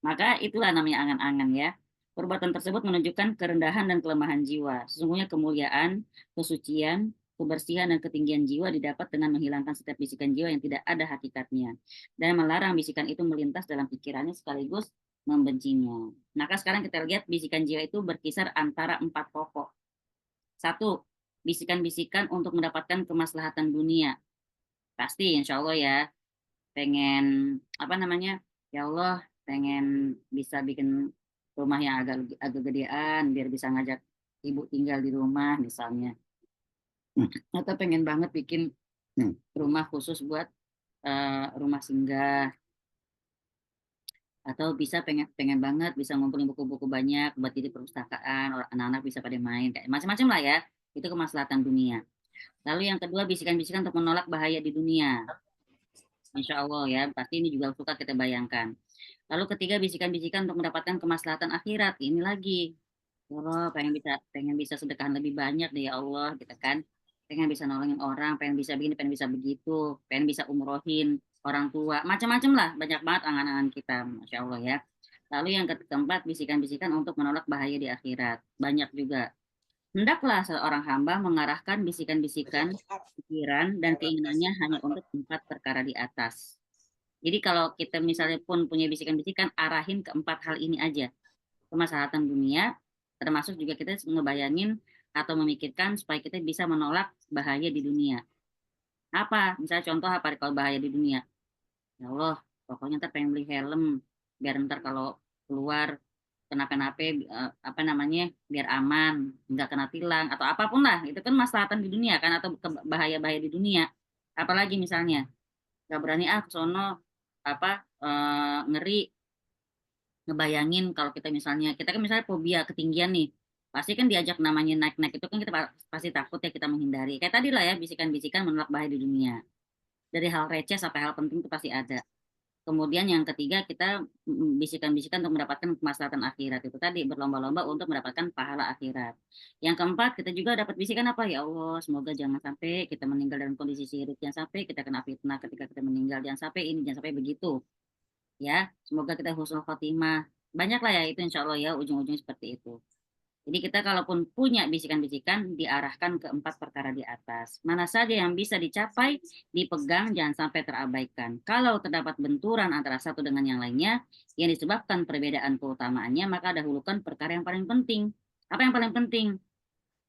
Maka itulah namanya angan-angan ya. Perbuatan tersebut menunjukkan kerendahan dan kelemahan jiwa. Sesungguhnya kemuliaan, kesucian, kebersihan, dan ketinggian jiwa didapat dengan menghilangkan setiap bisikan jiwa yang tidak ada hakikatnya. Dan melarang bisikan itu melintas dalam pikirannya sekaligus membencinya. Maka sekarang kita lihat bisikan jiwa itu berkisar antara 4 pokok. 1. Bisikan-bisikan untuk mendapatkan kemaslahatan dunia. Pasti insya Allah ya, pengen apa namanya, ya Allah pengen bisa bikin rumah yang agak gedean biar bisa ngajak ibu tinggal di rumah misalnya, atau pengen banget bikin rumah khusus buat rumah singgah, atau bisa pengen pengen banget bisa ngumpulin buku-buku banyak buat jadi perpustakaan, anak-anak bisa pada main kayak macam-macam lah ya. Itu kemaslahatan dunia. Lalu yang kedua, bisikan-bisikan untuk menolak bahaya di dunia. Insya Allah ya, pasti ini juga suka kita bayangkan. Lalu ketiga, bisikan-bisikan untuk mendapatkan kemaslahatan akhirat. Ini lagi, ya Allah, pengen bisa sedekah lebih banyak deh ya Allah, gitu kan. Pengen bisa nolongin orang, pengen bisa begini, pengen bisa begitu, pengen bisa umrohin orang tua, macam-macam lah, banyak banget angan-angan kita, Masya Allah ya. Lalu yang keempat, bisikan-bisikan untuk menolak bahaya di akhirat. Banyak juga. Hendaklah seorang hamba mengarahkan bisikan-bisikan pikiran dan keinginannya hanya untuk 4 perkara di atas. Jadi kalau kita misalnya pun punya bisikan-bisikan, arahin ke 4 hal ini aja. Kemaslahatan dunia, termasuk juga kita ngebayangin atau memikirkan supaya kita bisa menolak bahaya di dunia. Apa? Misalnya contoh apa kalau bahaya di dunia? Ya Allah, pokoknya ntar pengen beli helm, biar ntar kalau keluar kenapa-napa apa namanya biar aman, nggak kena tilang atau apapun lah. Itu kan maslahatan di dunia kan atau bahaya-bahaya di dunia. Apalagi misalnya nggak berani ke sono apa ngeri ngebayangin kalau kita kan misalnya fobia ketinggian nih, pasti kan diajak namanya naik-naik itu kan kita pasti takut ya, kita menghindari kayak tadi lah ya, bisikan-bisikan menolak bahaya di dunia, dari hal receh sampai hal penting itu pasti ada. Kemudian yang ketiga, kita bisikan-bisikan untuk mendapatkan kemaslahatan akhirat, itu tadi berlomba-lomba untuk mendapatkan pahala akhirat. Yang keempat, kita juga dapat bisikan apa, ya Allah semoga jangan sampai kita meninggal dalam kondisi syirik, jangan sampai kita kena fitnah ketika kita meninggal, jangan sampai ini, jangan sampai begitu. Ya, semoga kita husnul khotimah. Banyaklah ya itu insya Allah ya ujung-ujungnya seperti itu. Jadi kita kalaupun punya bisikan-bisikan diarahkan ke 4 perkara di atas. Mana saja yang bisa dicapai, dipegang, jangan sampai terabaikan. Kalau terdapat benturan antara satu dengan yang lainnya, yang disebabkan perbedaan keutamaannya, maka dahulukan perkara yang paling penting. Apa yang paling penting?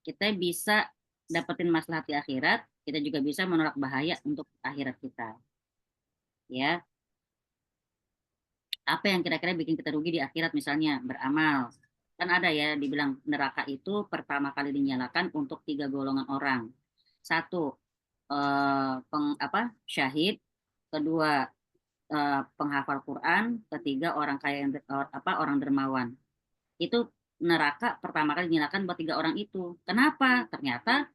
Kita bisa dapetin maslahat di akhirat, kita juga bisa menolak bahaya untuk akhirat kita. Ya, apa yang kira-kira bikin kita rugi di akhirat, misalnya beramal. Kan ada ya dibilang neraka itu pertama kali dinyalakan untuk 3 golongan orang. Satu, syahid. Kedua, penghafal Quran. Ketiga, orang kaya yang orang dermawan. Itu neraka pertama kali dinyalakan buat 3 orang itu. Kenapa? Ternyata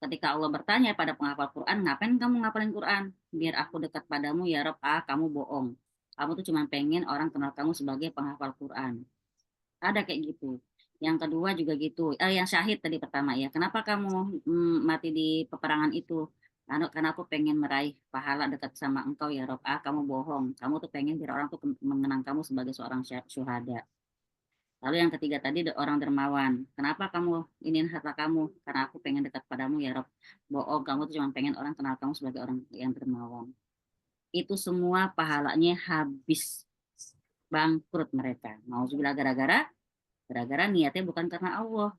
ketika Allah bertanya pada penghafal Quran, ngapain kamu ngapalin Quran? Biar aku dekat padamu ya Rob. Kamu bohong. Kamu tuh cuma pengen orang kenal kamu sebagai penghafal Quran. Ada kayak gitu. Yang kedua juga gitu. Yang syahid tadi pertama ya. Kenapa kamu mati di peperangan itu? Karena aku pengen meraih pahala dekat sama engkau ya Rob. Kamu bohong. Kamu tuh pengen biar orang tuh mengenang kamu sebagai seorang syuhada. Lalu yang ketiga tadi orang dermawan. Kenapa kamu ingin harta kamu? Karena aku pengen dekat padamu ya Rob. Bohong, kamu tuh cuma pengen orang kenal kamu sebagai orang yang dermawan. Itu semua pahalanya habis, bangkrut mereka. Nauzubillah, gara-gara niatnya bukan karena Allah.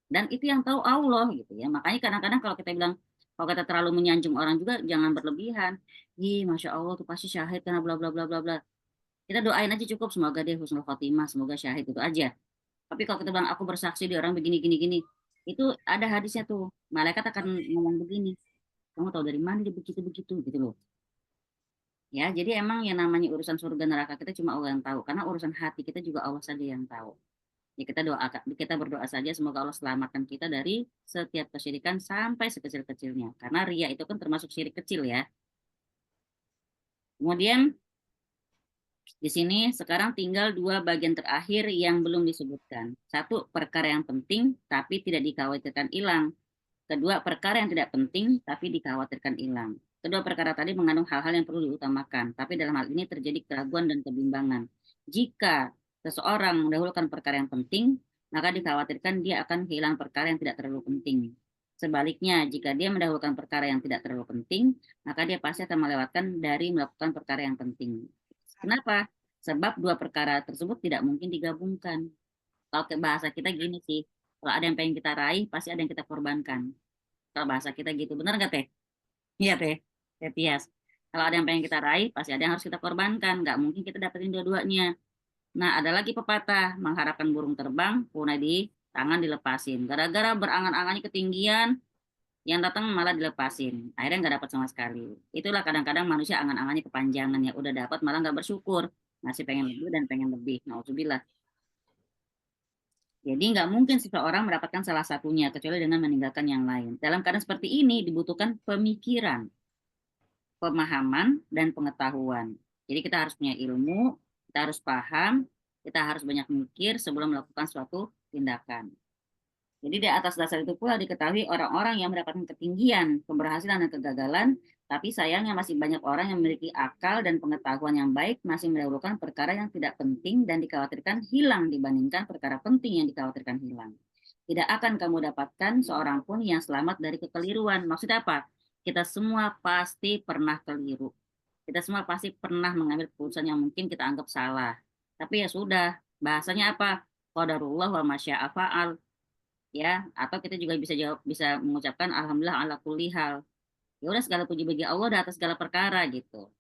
Dan itu yang tahu Allah gitu ya. Makanya kadang-kadang kalau kita terlalu menyanjung orang juga jangan berlebihan. Ih, Masya Allah tuh pasti syahid karena bla bla bla bla bla. Kita doain aja cukup, semoga dia husnul khotimah, semoga syahid, itu aja. Tapi kalau kita bilang aku bersaksi di orang begini gini gini, itu ada hadisnya tuh. Malaikat akan ngomong begini. Kamu tahu dari mana dia begitu begitu gitu loh. Ya, jadi emang yang namanya urusan surga neraka kita cuma Allah yang tahu. Karena urusan hati kita juga Allah saja yang tahu. Ya kita berdoa saja semoga Allah selamatkan kita dari setiap kesyirikan sampai sekecil-kecilnya. Karena ria itu kan termasuk syirik kecil ya. Kemudian di sini sekarang tinggal 2 bagian terakhir yang belum disebutkan. Satu, perkara yang penting tapi tidak dikhawatirkan hilang. Kedua, perkara yang tidak penting tapi dikhawatirkan hilang. Kedua perkara tadi mengandung hal-hal yang perlu diutamakan, tapi dalam hal ini terjadi keraguan dan kebimbangan. Jika seseorang mendahulukan perkara yang penting, maka dikhawatirkan dia akan kehilangan perkara yang tidak terlalu penting. Sebaliknya, jika dia mendahulukan perkara yang tidak terlalu penting, maka dia pasti akan melewatkan dari melakukan perkara yang penting. Kenapa? Sebab 2 perkara tersebut tidak mungkin digabungkan. Kalau ke bahasa kita gini sih, kalau ada yang pengen kita raih, pasti ada yang kita korbankan. Kalau bahasa kita gitu, benar nggak Teh? Iya Teh, Teh Tias. Kalau ada yang pengen kita raih, pasti ada yang harus kita korbankan. Nggak mungkin kita dapetin dua-duanya. Nah, ada lagi pepatah, mengharapkan burung terbang, punah di tangan dilepasin. Gara-gara berangan-angannya ketinggian, yang datang malah dilepasin. Akhirnya nggak dapat sama sekali. Itulah kadang-kadang manusia angan-angannya kepanjangan ya. Udah dapat malah nggak bersyukur. Masih pengen lebih dan pengen lebih. Nauzubillah. Jadi nggak mungkin seseorang mendapatkan salah satunya kecuali dengan meninggalkan yang lain. Dalam keadaan seperti ini dibutuhkan pemikiran, pemahaman, dan pengetahuan. Jadi kita harus punya ilmu, kita harus paham, kita harus banyak mikir sebelum melakukan suatu tindakan. Jadi di atas dasar itu pula diketahui orang-orang yang mendapatkan ketinggian, keberhasilan dan kegagalan, tapi sayangnya masih banyak orang yang memiliki akal dan pengetahuan yang baik masih mendahulukan perkara yang tidak penting dan dikhawatirkan hilang dibandingkan perkara penting yang dikhawatirkan hilang. Tidak akan kamu dapatkan seorang pun yang selamat dari kekeliruan. Maksudnya apa? Kita semua pasti pernah keliru. Kita semua pasti pernah mengambil keputusan yang mungkin kita anggap salah. Tapi ya sudah, bahasanya apa? Qadarullah wa masya'a fa'al, ya, atau kita juga bisa mengucapkan alhamdulillah ala kulli hal. Ya udah, segala puji bagi Allah di atas segala perkara gitu.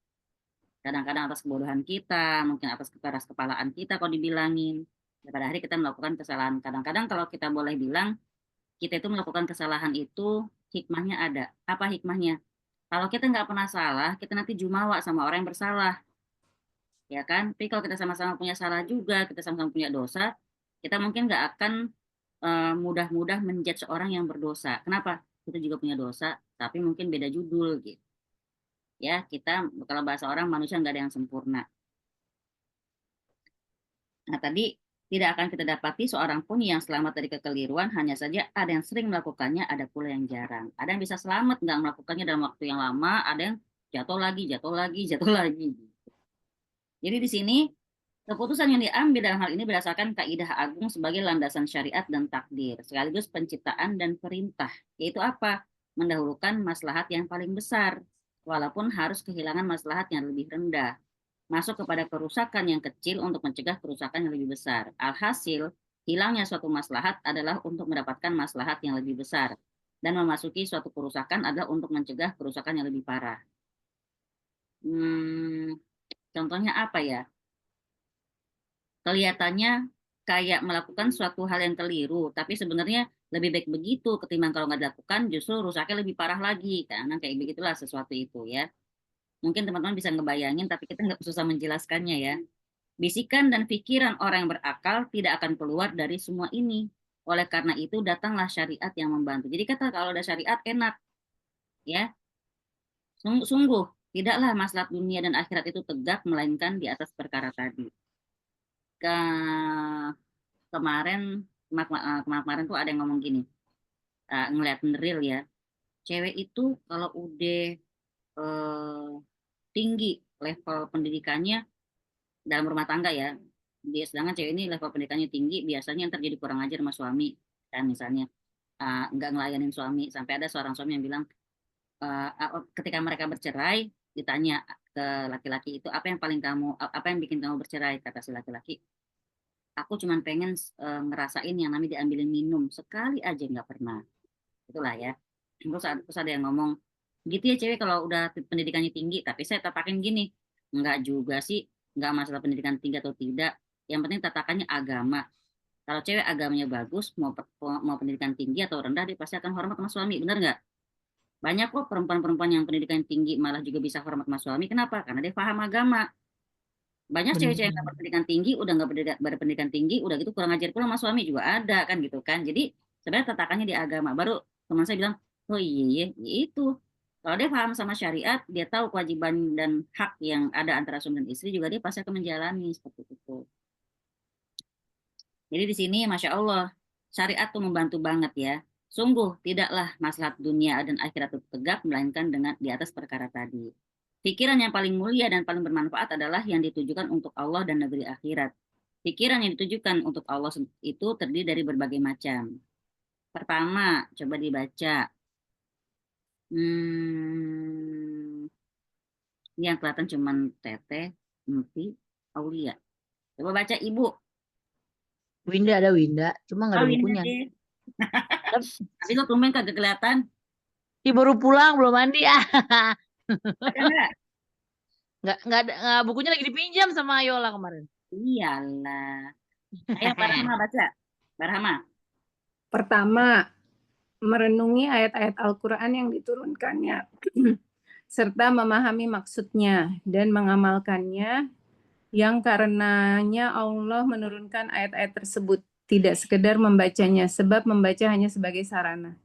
Kadang-kadang atas kebodohan kita, mungkin atas keras kepalaan kita kalau dibilangin. Ya, pada hari kita melakukan kesalahan. Kadang-kadang kalau kita boleh bilang kita itu melakukan kesalahan itu hikmahnya ada. Apa hikmahnya? Kalau kita nggak pernah salah, kita nanti jumawa sama orang yang bersalah, ya kan? Tapi kalau kita sama-sama punya salah juga, kita sama-sama punya dosa, kita mungkin nggak akan mudah-mudah menjudge orang yang berdosa. Kenapa? Kita juga punya dosa, tapi mungkin beda judul gitu. Ya, kita kalau bahasa orang manusia nggak ada yang sempurna. Nah, tadi tidak akan kita dapati seorang pun yang selamat dari kekeliruan, hanya saja ada yang sering melakukannya, ada pula yang jarang. Ada yang bisa selamat nggak melakukannya dalam waktu yang lama, ada yang jatuh lagi, jatuh lagi, jatuh lagi. Jadi di sini keputusan yang diambil dalam hal ini berdasarkan kaidah agung sebagai landasan syariat dan takdir, sekaligus penciptaan dan perintah, yaitu apa? Mendahulukan maslahat yang paling besar, walaupun harus kehilangan maslahat yang lebih rendah. Masuk kepada kerusakan yang kecil untuk mencegah kerusakan yang lebih besar. Alhasil, hilangnya suatu maslahat adalah untuk mendapatkan maslahat yang lebih besar. Dan memasuki suatu kerusakan adalah untuk mencegah kerusakan yang lebih parah. Contohnya apa ya? Kelihatannya kayak melakukan suatu hal yang keliru, tapi sebenarnya lebih baik begitu ketimbang kalau nggak dilakukan justru rusaknya lebih parah lagi. Karena kayak begitulah sesuatu itu ya. Mungkin teman-teman bisa ngebayangin, tapi kita nggak susah menjelaskannya ya. Bisikan dan pikiran orang yang berakal tidak akan keluar dari semua ini. Oleh karena itu datanglah syariat yang membantu. Jadi kata kalau ada syariat enak ya. Sungguh tidaklah maslahat dunia dan akhirat itu tegak melainkan di atas perkara tadi. Kemarin kemarin tuh ada yang ngomong gini, ngeliat real ya, cewek itu kalau udah tinggi level pendidikannya dalam rumah tangga ya, dia sedangkan cewek ini level pendidikannya tinggi, biasanya yang terjadi kurang ajar sama suami, kan misalnya nggak ngelayanin suami, sampai ada seorang suami yang bilang ketika mereka bercerai ditanya ke laki-laki itu apa yang bikin kamu bercerai, kata si laki-laki, aku cuma pengen ngerasain yang namanya diambilin minum sekali aja, nggak pernah. Itulah ya. Terus ada yang ngomong, gitu ya cewek kalau udah pendidikannya tinggi, tapi saya tatakin gini, nggak juga sih, nggak masalah pendidikan tinggi atau tidak, yang penting tatakannya agama. Kalau cewek agamanya bagus, mau pendidikan tinggi atau rendah, dia pasti akan hormat sama suami, benar nggak? Banyak kok perempuan-perempuan yang pendidikan tinggi malah juga bisa hormat sama suami, kenapa? Karena dia paham agama. Banyak cewek-cewek yang nggak berpendidikan tinggi, udah nggak berpendidikan tinggi, udah gitu kurang ajar pula sama suami juga ada kan gitu kan. Jadi sebenarnya tatakannya di agama. Baru teman saya bilang, oh iya, iya itu. Kalau dia paham sama syariat, dia tahu kewajiban dan hak yang ada antara suami dan istri juga dia pasti akan menjalani seperti itu. Jadi di sini Masya Allah, syariat tuh membantu banget ya. Sungguh tidaklah maslahat dunia dan akhirat itu tegak, melainkan dengan di atas perkara tadi. Pikiran yang paling mulia dan paling bermanfaat adalah yang ditujukan untuk Allah dan negeri akhirat. Pikiran yang ditujukan untuk Allah itu terdiri dari berbagai macam. Pertama, coba dibaca. Ini yang kelihatan cuman Teteh, Empi, Aulia. Coba baca Ibu. Winda ada Winda, cuma nggak ada Ini bukunya. deh. Tapi kok tumben kagak kelihatan? Ih, baru pulang belum mandi ah. Baca enggak? Nggak bukunya lagi dipinjam sama Ayola kemarin. Iyalah. Ayo Barahama baca. Barahama. Pertama, merenungi ayat-ayat Al-Quran yang diturunkannya, serta memahami maksudnya dan mengamalkannya, yang karenanya Allah menurunkan ayat-ayat tersebut, tidak sekedar membacanya, sebab membaca hanya sebagai sarana.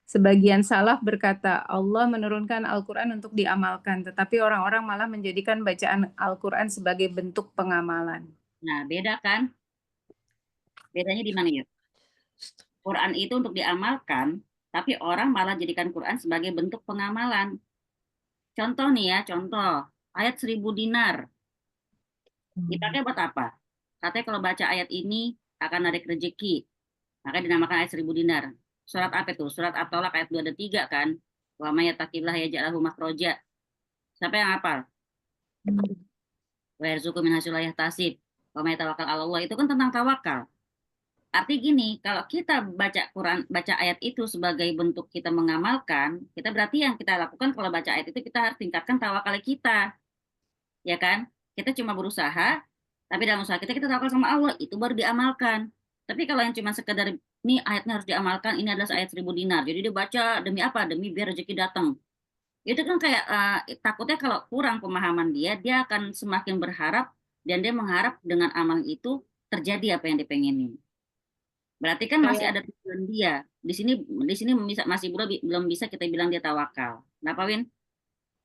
Sebagian salaf berkata, Allah menurunkan Al-Quran untuk diamalkan, tetapi orang-orang malah menjadikan bacaan Al-Quran sebagai bentuk pengamalan. Nah, beda kan? Bedanya di mana ya? Quran itu untuk diamalkan, tapi orang malah jadikan Quran sebagai bentuk pengamalan. Contoh nih ya, contoh. Ayat 1000 dinar. Dipakai buat apa? Katanya kalau baca ayat ini akan narik rezeki. Maka dinamakan ayat 1000 dinar. Surat apa itu? Surat At-Tolak ayat 2 dan 3 kan? Wa may yattaqillah yaj'al lahu makhraja. Siapa yang hafal? Wa yarzuqhu min haitsu la yahtasib. Wa may tawakkal 'ala Allah, itu kan tentang tawakal. Arti gini, kalau kita baca Quran, baca ayat itu sebagai bentuk kita mengamalkan, kita berarti yang kita lakukan kalau baca ayat itu kita harus tingkatkan tawakal kita. Ya kan? Kita cuma berusaha, tapi dalam usaha kita tawakal sama Allah, itu baru diamalkan. Tapi kalau yang cuma sekedar ini ayatnya harus diamalkan, ini adalah ayat 1000 dinar. Jadi dia baca demi apa? Demi biar rezeki datang. Itu kan kayak takutnya kalau kurang pemahaman dia akan semakin berharap dan dia mengharap dengan amal itu terjadi apa yang dipengenin. Berarti kan masih ada tujuan dia. Di sini masih belum bisa kita bilang dia tawakal. Kenapa, Win?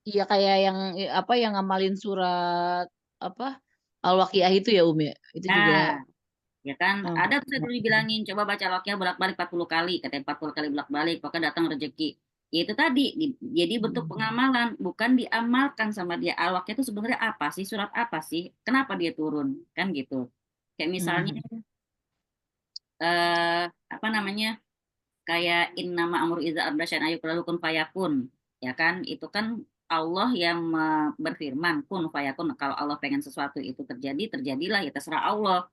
Iya, kayak yang ngamalin surat apa Al-Waqiah itu ya, Umi. Itu juga. Ya kan, ada tuh saya dulu dibilangin, coba baca Al-Waqiah bolak-balik 40 kali, katanya 40 kali bolak-balik, pokoknya datang rezeki. Yaitu tadi, jadi bentuk pengamalan, bukan diamalkan sama dia. Al-Waqiah itu sebenarnya apa sih? Surat apa sih? Kenapa dia turun? Kan gitu. Kayak misalnya apa namanya? Kayak innama amru iza arda syai'an ayaqulu kun fayakun. Ya kan? Itu kan Allah yang berfirman kun fayakun. Kalau Allah pengen sesuatu itu terjadi, terjadilah, ya terserah Allah.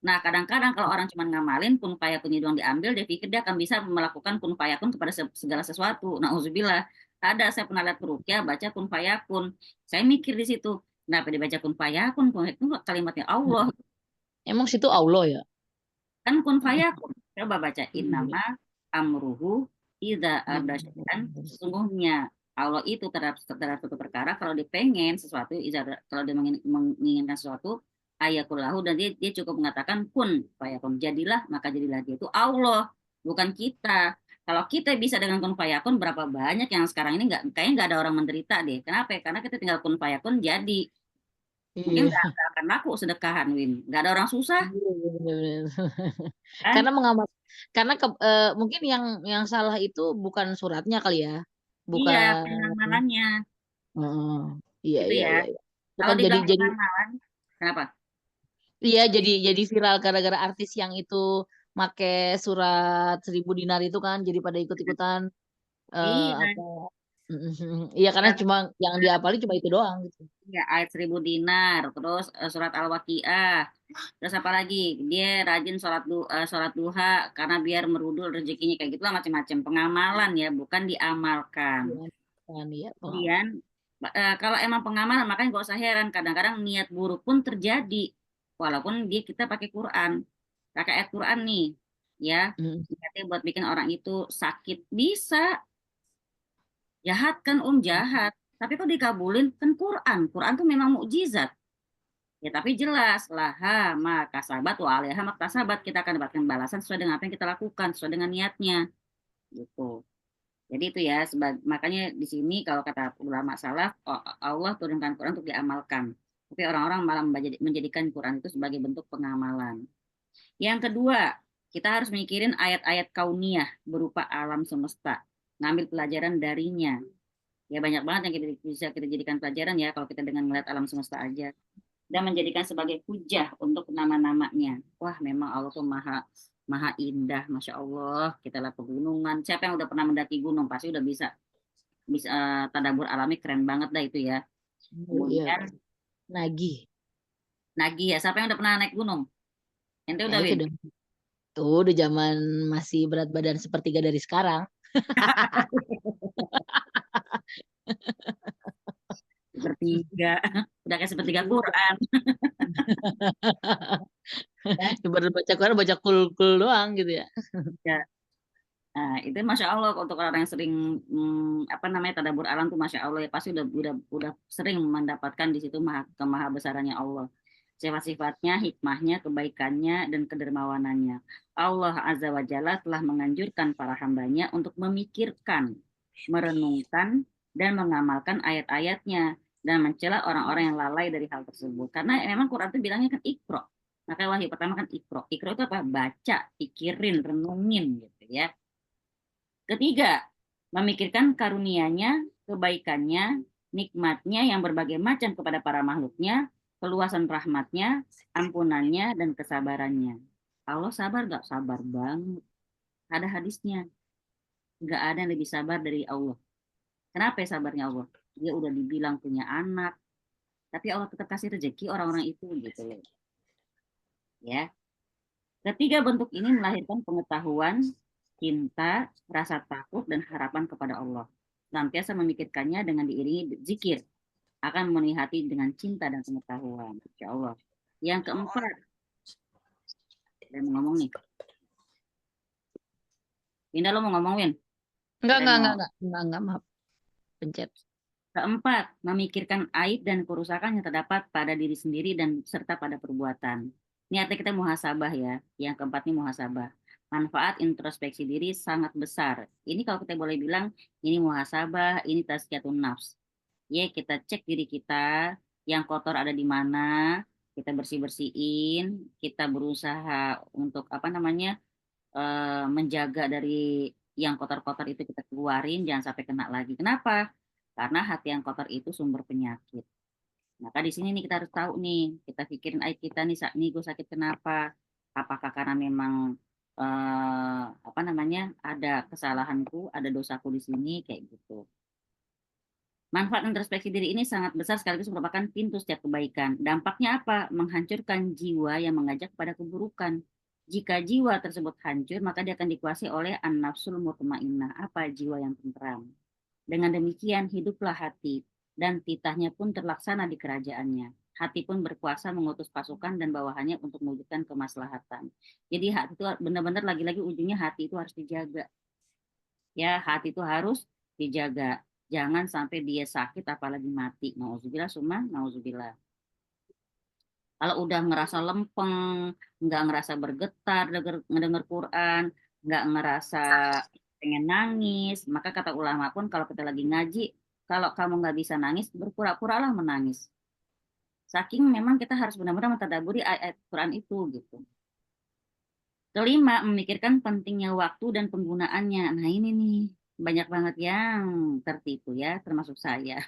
Nah, kadang-kadang kalau orang cuma ngamalin kun fayakun doang diambil, dia pikir dia akan bisa melakukan kun fayakun kepada segala sesuatu. Nauzubillah. Ada, saya pernah lihat ruqyah baca kun fayakun. Saya mikir di situ, kenapa dia baca kun fayakun? Kun fayakun kalimatnya Allah. Emang situ Allah ya? Kan kun fayakun. Coba baca Iya. innama amruhu idza arda syai'an. Sesungguhnya Allah itu terhadap suatu perkara, kalau dia pengen sesuatu, kalau dia menginginkan sesuatu, ayakullahu, dan dia cukup mengatakan kun fayakun, jadilah, maka jadilah. Dia itu Allah, bukan kita. Kalau kita bisa dengan kun fayakun, berapa banyak yang sekarang ini kayaknya nggak ada orang menderita deh. Kenapa? Karena kita tinggal kun fayakun jadi. Mungkin Iya. nggak akan laku sedekahan, Win. Nggak ada orang susah, Iya, bener-bener. kan? Karena karena mungkin yang salah itu bukan suratnya kali ya, Iya, bukan. pengamalannya. Heeh. Iya Gitu iya ya. iya iya. Kalau Bukan dibilang jadi pengamalan, kenapa? iya jadi viral gara-gara artis yang itu make surat 1.000 dinar itu kan jadi pada ikut-ikutan Iya, apa. Iya karena surat, cuma yang diapalin cuma itu doang gitu. ya, ayat 1.000 dinar, terus surat Al-Waqiah, terus apa lagi? Dia rajin sholat duha karena biar merudul rezekinya, kayak gitulah, macam-macam pengamalan ya, bukan diamalkan. Iya kan iya pengalaman. Kemudian kalau emang pengamalan, makanya gak usah heran kadang-kadang niat buruk pun terjadi, walaupun kita pakai Quran, pakai ayat Quran nih, ya, Mm. niatnya buat bikin orang itu sakit, bisa. Jahat kan jahat. Tapi kok dikabulin? Kan Quran. Quran tuh memang mukjizat. Ya tapi jelas laha maka sahabat wa alaiha maka sahabat, kita akan dapatkan balasan sesuai dengan apa yang kita lakukan, sesuai dengan niatnya. Gitu. Jadi itu ya, makanya di sini kalau kata ulama salaf, Allah turunkan Quran untuk diamalkan. Tapi orang-orang malah menjadikan Quran itu sebagai bentuk pengamalan. Yang kedua, kita harus mikirin ayat-ayat kauniyah berupa alam semesta. Ngambil pelajaran darinya. Ya banyak banget yang bisa kita jadikan pelajaran ya kalau kita dengan melihat alam semesta aja, dan menjadikan sebagai hujah untuk nama-namanya. Wah, memang Allah tuh maha maha indah, masya Allah. Kita lihat pegunungan. Siapa yang udah pernah mendaki gunung pasti udah bisa bisa tadabbur alami, keren banget dah itu ya. Iya Kemudian nagih. Nagi ya, siapa yang udah pernah naik gunung? Ente Ya udah, itu Win? udah zaman masih berat badan sepertiga dari sekarang. Sepertiga, udah kayak sepertiga Quran. Ibarat baca Quran baca kul doang gitu ya. Ya. Nah, itu masya Allah untuk orang yang sering apa namanya tadabbur alam tuh, masya Allah ya, pasti udah sering mendapatkan di situ kemahabesarannya Allah, sifat-sifatnya, hikmahnya, kebaikannya, dan kedermawanannya. Allah Azza wa Jalla telah menganjurkan para hambanya untuk memikirkan, merenungkan, dan mengamalkan ayat-ayatnya, dan mencela orang-orang yang lalai dari hal tersebut. Karena memang Quran itu bilangnya kan ikro. Maka wahyu pertama kan ikro. Ikro itu apa? Baca, pikirin, renungin gitu ya. Ketiga, memikirkan karunia-Nya, kebaikannya, nikmatnya yang berbagai macam kepada para makhluknya, keluasan rahmatnya, ampunannya, dan kesabarannya. Allah sabar gak? Sabar banget. Ada hadisnya. Gak ada yang lebih sabar dari Allah. Kenapa ya sabarnya Allah? Dia udah dibilang punya anak, tapi Allah tetap kasih rezeki orang-orang itu gitu loh. Ya. Ketiga bentuk ini melahirkan pengetahuan, cinta, rasa takut, dan harapan kepada Allah. Senantiasa memikirkannya dengan diiringi zikir, akan memenuhi hati dengan cinta dan pengetahuan. Insya Allah. Yang keempat, saya mau ngomong nih. Winda, lo mau ngomong, Win? Enggak, maaf. Pencet. Keempat, memikirkan aib dan kerusakan yang terdapat pada diri sendiri dan serta pada perbuatan. Ini artinya kita muhasabah ya. Yang keempat ini muhasabah. Manfaat introspeksi diri sangat besar. Ini kalau kita boleh bilang, ini muhasabah, ini tazkiyatun nafs. Ya, kita cek diri kita, yang kotor ada di mana, kita bersih-bersihin, kita berusaha untuk apa namanya, menjaga dari yang kotor-kotor itu kita keluarin, jangan sampai kena lagi. Kenapa? Karena hati yang kotor itu sumber penyakit. Maka di sini nih kita harus tahu nih, kita pikirin aib kita nih, nih gue sakit kenapa? Apakah karena memang apa namanya, ada kesalahanku, ada dosaku di sini, kayak gitu. Manfaat introspeksi diri ini sangat besar sekaligus merupakan pintu setiap kebaikan. Dampaknya apa? Menghancurkan jiwa yang mengajak pada keburukan. Jika jiwa tersebut hancur, maka dia akan dikuasai oleh an-nafsul mutmainnah. Apa? Jiwa yang tenteram. Dengan demikian, hiduplah hati, dan titahnya pun terlaksana di kerajaannya. Hati pun berkuasa mengutus pasukan dan bawahannya untuk mewujudkan kemaslahatan. Jadi hati itu benar-benar lagi-lagi ujungnya hati itu harus dijaga. Ya, hati itu harus dijaga. Jangan sampai dia sakit apalagi mati. Nauzubillah summa nauzubillah. Kalau udah ngerasa lempeng, nggak ngerasa bergetar ngedenger Quran, nggak ngerasa pengen nangis, maka kata ulama pun kalau kita lagi ngaji, kalau kamu nggak bisa nangis, berpura-puralah menangis. Saking memang kita harus benar-benar mentadaburi ayat Quran itu gitu. Kelima, memikirkan pentingnya waktu dan penggunaannya. Nah ini nih, banyak banget yang tertipu ya, termasuk saya.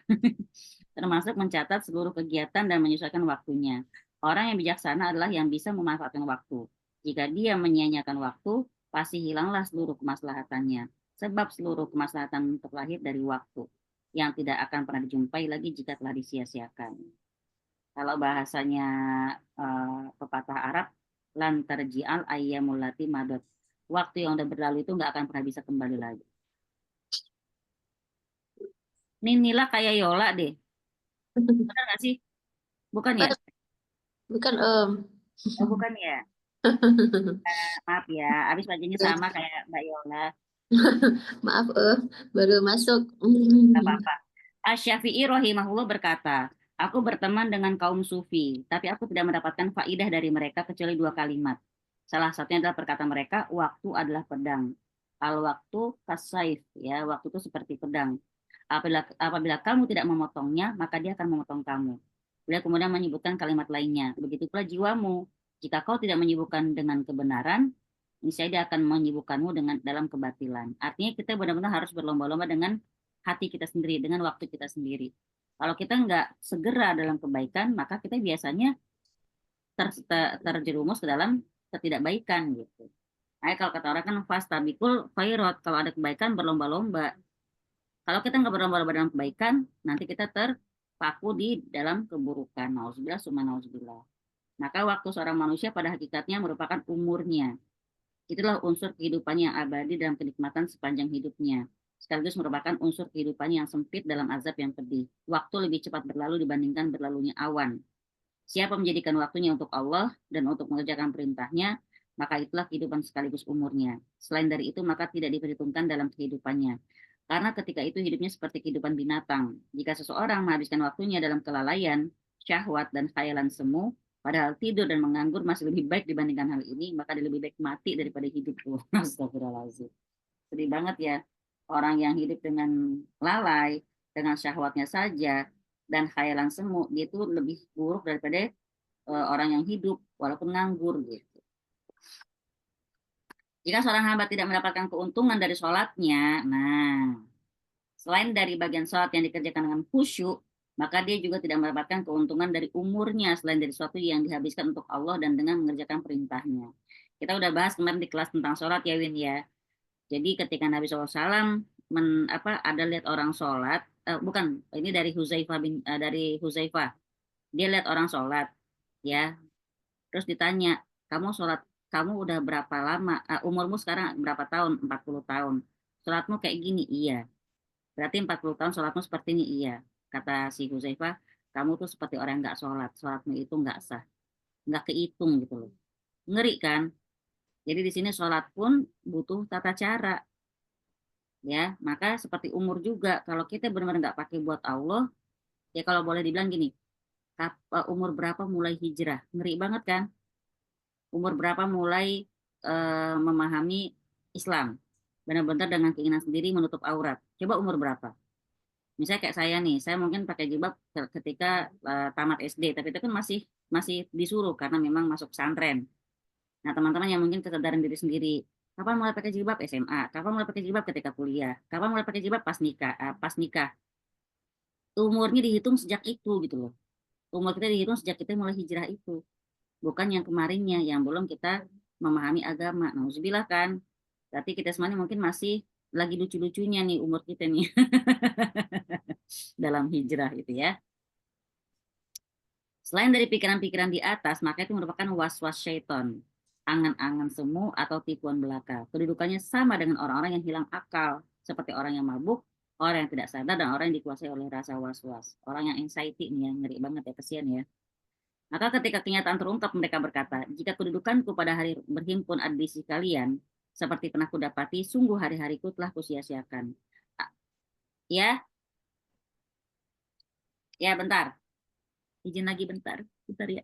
Termasuk mencatat seluruh kegiatan dan menyesuaikan waktunya. Orang yang bijaksana adalah yang bisa memanfaatkan waktu. Jika dia menyia-nyiakan waktu, pasti hilanglah seluruh kemaslahatannya. Sebab seluruh kemaslahatan terlahir dari waktu, yang tidak akan pernah dijumpai lagi jika telah disia-siakan. Kalau bahasanya pepatah Arab, lan tarji'al ayyamul lati madad. Waktu yang udah berlalu itu nggak akan pernah bisa kembali lagi. Ini Nila kayak Yola deh. Benar nggak sih? Bukan ya? Bukan, Oh, bukan ya? Maaf ya, habis bajunya sama kayak Mbak Yola. Maaf, baru masuk. Nggak apa-apa. Asy-Syafi'i rahimahullah berkata, aku berteman dengan kaum sufi, tapi aku tidak mendapatkan faidah dari mereka kecuali 2 kalimat. Salah satunya adalah perkataan mereka, waktu adalah pedang. Al-waktu kasaif, ya, waktu itu seperti pedang. Apabila kamu tidak memotongnya, maka dia akan memotong kamu. Beliau kemudian menyebutkan kalimat lainnya, begitu pula jiwamu. Jika kau tidak menyibukkan dengan kebenaran, niscaya dia akan menyibukkanmu dengan dalam kebatilan. Artinya kita benar-benar harus berlomba-lomba dengan hati kita sendiri, dengan waktu kita sendiri. Kalau kita nggak segera dalam kebaikan, maka kita biasanya terjerumus ke dalam ketidakbaikan gitu. Nah, kalau kata orang kan fastabikul khairat, kalau ada kebaikan berlomba-lomba. Kalau kita nggak berlomba-lomba dalam kebaikan, nanti kita terpaku di dalam keburukan. Nauzubillah summa nauzubillah. Maka waktu seorang manusia pada hakikatnya merupakan umurnya. Itulah unsur kehidupannya yang abadi dalam kenikmatan sepanjang hidupnya. Sekaligus merupakan unsur kehidupannya yang sempit dalam azab yang pedih. Waktu lebih cepat berlalu dibandingkan berlalunya awan. Siapa menjadikan waktunya untuk Allah dan untuk mengerjakan perintahnya, maka itulah kehidupan sekaligus umurnya. Selain dari itu, maka tidak diperhitungkan dalam kehidupannya. Karena ketika itu hidupnya seperti kehidupan binatang. Jika seseorang menghabiskan waktunya dalam kelalaian, syahwat, dan khayalan semu, padahal tidur dan menganggur masih lebih baik dibandingkan hal ini, maka dia lebih baik mati daripada hidup. Astagfirullahaladzim. Sedih banget ya. Orang yang hidup dengan lalai, dengan syahwatnya saja, dan khayalan semu, dia itu lebih buruk daripada orang yang hidup, walaupun nganggur gitu. Jika seorang hamba tidak mendapatkan keuntungan dari sholatnya, nah, selain dari bagian sholat yang dikerjakan dengan khusyuk, maka dia juga tidak mendapatkan keuntungan dari umurnya selain dari sesuatu yang dihabiskan untuk Allah dan dengan mengerjakan perintahnya. Kita udah bahas kemarin di kelas tentang sholat ya Win ya. Jadi ketika Nabi SAW ada lihat orang sholat, bukan, ini dari Huzaifah. Dia lihat orang sholat, ya. Terus ditanya, kamu udah berapa lama? Umurmu sekarang berapa tahun? 40 tahun. Sholatmu kayak gini? Iya. Berarti 40 tahun sholatmu seperti ini? Iya. Kata si Huzaifah, kamu tuh seperti orang yang nggak sholat. Sholatmu itu nggak sah. Nggak kehitung gitu loh. Ngeri kan? Jadi di sini sholat pun butuh tata cara. Ya, maka seperti umur juga. Kalau kita benar-benar nggak pakai buat Allah, ya kalau boleh dibilang gini, umur berapa mulai hijrah? Ngeri banget kan? Umur berapa mulai memahami Islam? Benar-benar dengan keinginan sendiri menutup aurat. Coba umur berapa? Misalnya kayak saya nih, saya mungkin pakai jilbab ketika tamat SD, tapi itu kan masih disuruh karena memang masuk pesantren. Nah, teman-teman yang mungkin kesadaran diri sendiri, Kapan mulai pakai jilbab? SMA. Kapan mulai pakai jilbab? Ketika kuliah. Kapan mulai pakai jilbab? Pas nikah. Pas nikah. Umurnya dihitung sejak itu gitu loh. Umur kita dihitung sejak kita mulai hijrah itu. Bukan yang kemarinnya, yang belum kita memahami agama. Nauzubillah kan. Berarti kita semuanya mungkin masih lagi lucu-lucunya nih umur kita nih. Dalam hijrah gitu ya. Selain dari pikiran-pikiran di atas, maka itu merupakan was-was syaiton, angan-angan semu atau tipuan belaka. Kedudukannya sama dengan orang-orang yang hilang akal, seperti orang yang mabuk, orang yang tidak sadar, dan orang yang dikuasai oleh rasa was-was. Orang yang anxiety nih, yang ngeri banget ya, kesian ya. Maka ketika kenyataan terungkap, mereka berkata, jika kedudukanku pada hari berhimpun ada di sisi kalian, seperti pernah kudapati, sungguh hari-hariku telah kusia-siakan. Ya, ya bentar. Izin lagi bentar. Bentar ya.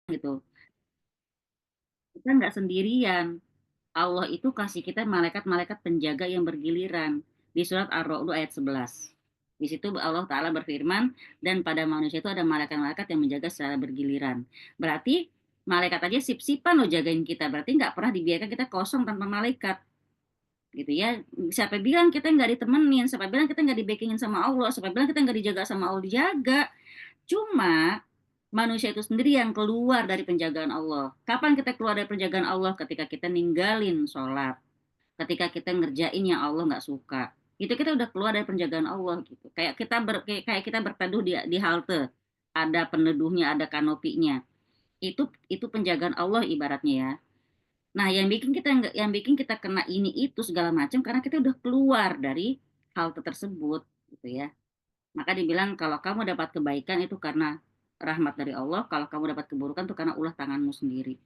gitu. Kita nggak sendirian. Allah itu kasih kita malaikat-malaikat penjaga yang bergiliran. Di surat Ar-Ra'd ayat 11. Di situ Allah Ta'ala berfirman, dan pada manusia itu ada malaikat-malaikat yang menjaga secara bergiliran. Berarti malaikat aja sip-sipan loh jagain kita. Berarti nggak pernah dibiarkan kita kosong tanpa malaikat. Gitu ya. Siapa bilang kita nggak ditemenin, siapa bilang kita nggak di-backingin sama Allah, siapa bilang kita nggak dijaga sama Allah, dijaga. Cuma manusia itu sendiri yang keluar dari penjagaan Allah. Kapan kita keluar dari penjagaan Allah? Ketika kita ninggalin sholat, ketika kita ngerjain yang Allah nggak suka. Itu kita udah keluar dari penjagaan Allah gitu. Kayak kita berteduh di halte, ada peneduhnya, ada kanopinya. Itu penjagaan Allah ibaratnya ya. Nah, yang bikin kita kena ini itu segala macam karena kita udah keluar dari halte tersebut gitu ya. Maka dibilang kalau kamu dapat kebaikan itu karena rahmat dari Allah, kalau kamu dapat keburukan itu karena ulah tanganmu sendiri.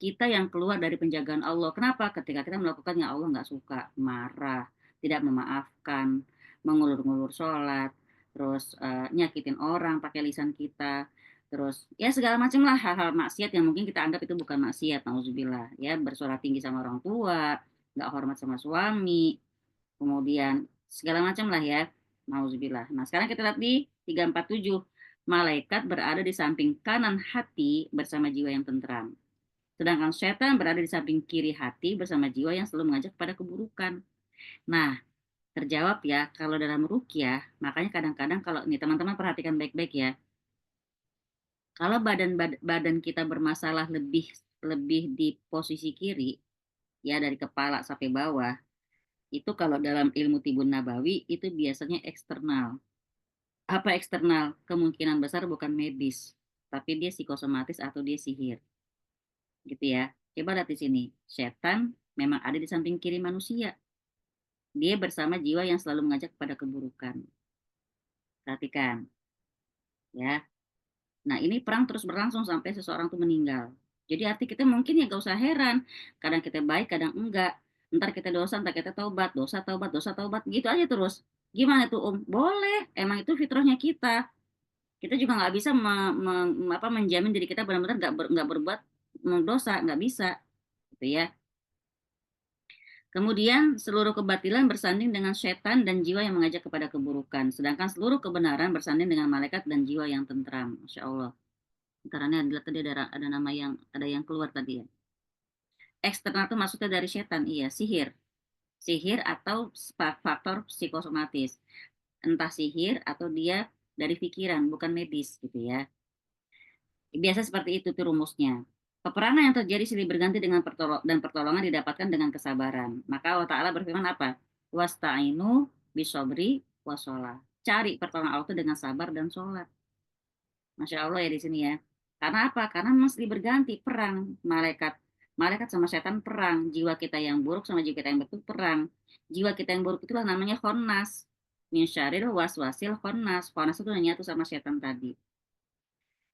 Kita yang keluar dari penjagaan Allah. Kenapa? Ketika kita melakukan yang Allah nggak suka, marah, tidak memaafkan, mengulur-ngulur sholat, terus nyakitin orang pakai lisan kita, terus ya segala macam lah hal-hal maksiat yang mungkin kita anggap itu bukan maksiat, nauzubillah, ya bersuara tinggi sama orang tua, nggak hormat sama suami, kemudian segala macam lah ya, nauzubillah. Nah sekarang kita lihat di 347, malaikat berada di samping kanan hati bersama jiwa yang tentram. Sedangkan setan berada di samping kiri hati bersama jiwa yang selalu mengajak kepada keburukan. Nah, terjawab ya, kalau dalam ruqyah, makanya kadang-kadang kalau nih teman-teman perhatikan baik-baik ya. Kalau badan kita bermasalah lebih lebih di posisi kiri, ya dari kepala sampai bawah, itu kalau dalam ilmu tibun nabawi itu biasanya eksternal. Apa eksternal? Kemungkinan besar bukan medis, tapi dia psikosomatis atau dia sihir. Gitu ya. Coba lihat di sini. Setan memang ada di samping kiri manusia. Dia bersama jiwa yang selalu mengajak kepada keburukan. Perhatikan. Ya. Nah, ini perang terus berlangsung sampai seseorang itu meninggal. Jadi arti kita mungkin ya gak usah heran. Kadang kita baik, kadang enggak. Ntar kita dosa, ntar kita taubat. Dosa, taubat, dosa, taubat. Gitu aja terus. Gimana tuh Om? Boleh. Emang itu fitrahnya kita. Kita juga nggak bisa menjamin diri kita benar-benar nggak berbuat dosa. Nggak bisa. Gitu ya. Kemudian seluruh kebatilan bersanding dengan setan dan jiwa yang mengajak kepada keburukan. Sedangkan seluruh kebenaran bersanding dengan malaikat dan jiwa yang tentram. Masya Allah. Karena tadi ada nama ada yang keluar tadi ya. Eksternal itu maksudnya dari setan, iya, sihir. Sihir atau faktor psikosomatis. Entah sihir atau dia dari pikiran, bukan medis gitu ya. Biasa seperti itu tuh rumusnya. Peperangan yang terjadi silih berganti dengan pertolongan didapatkan dengan kesabaran. Maka Allah Ta'ala berfirman apa? Wasta'inu bisobri wasolah. Cari pertolongan Allah itu dengan sabar dan sholat. Masya Allah ya di sini ya. Karena apa? Karena memang silih berganti perang malaikat sama setan perang. Jiwa kita yang buruk sama jiwa kita yang betul perang. Jiwa kita yang buruk itulah namanya khonnas. Min syarril waswasil khonnas. Khonnas itu nyatu sama setan tadi.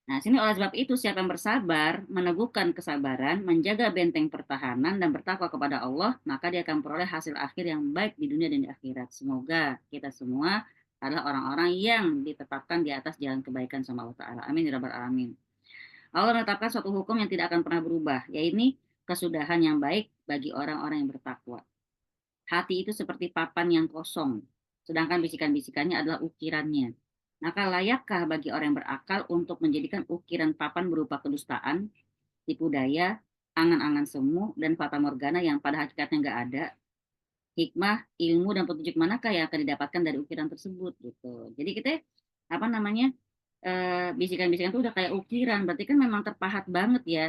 Nah, sini oleh sebab itu siapa yang bersabar, meneguhkan kesabaran, menjaga benteng pertahanan dan bertakwa kepada Allah, maka dia akan memperoleh hasil akhir yang baik di dunia dan di akhirat. Semoga kita semua adalah orang-orang yang ditetapkan di atas jalan kebaikan sama Allah Ta'ala. Amin ya rabbal alamin. Allah menetapkan suatu hukum yang tidak akan pernah berubah, yaitu kesudahan yang baik bagi orang-orang yang bertakwa. Hati itu seperti papan yang kosong, sedangkan bisikan-bisikannya adalah ukirannya. Maka layakkah bagi orang yang berakal untuk menjadikan ukiran papan berupa kedustaan, tipu daya, angan-angan semu, dan fata morgana yang pada hakikatnya nggak ada? Hikmah, ilmu, dan petunjuk manakah yang akan didapatkan dari ukiran tersebut? Gitu. Jadi kita bisikan-bisikan itu udah kayak ukiran, berarti kan memang terpahat banget ya.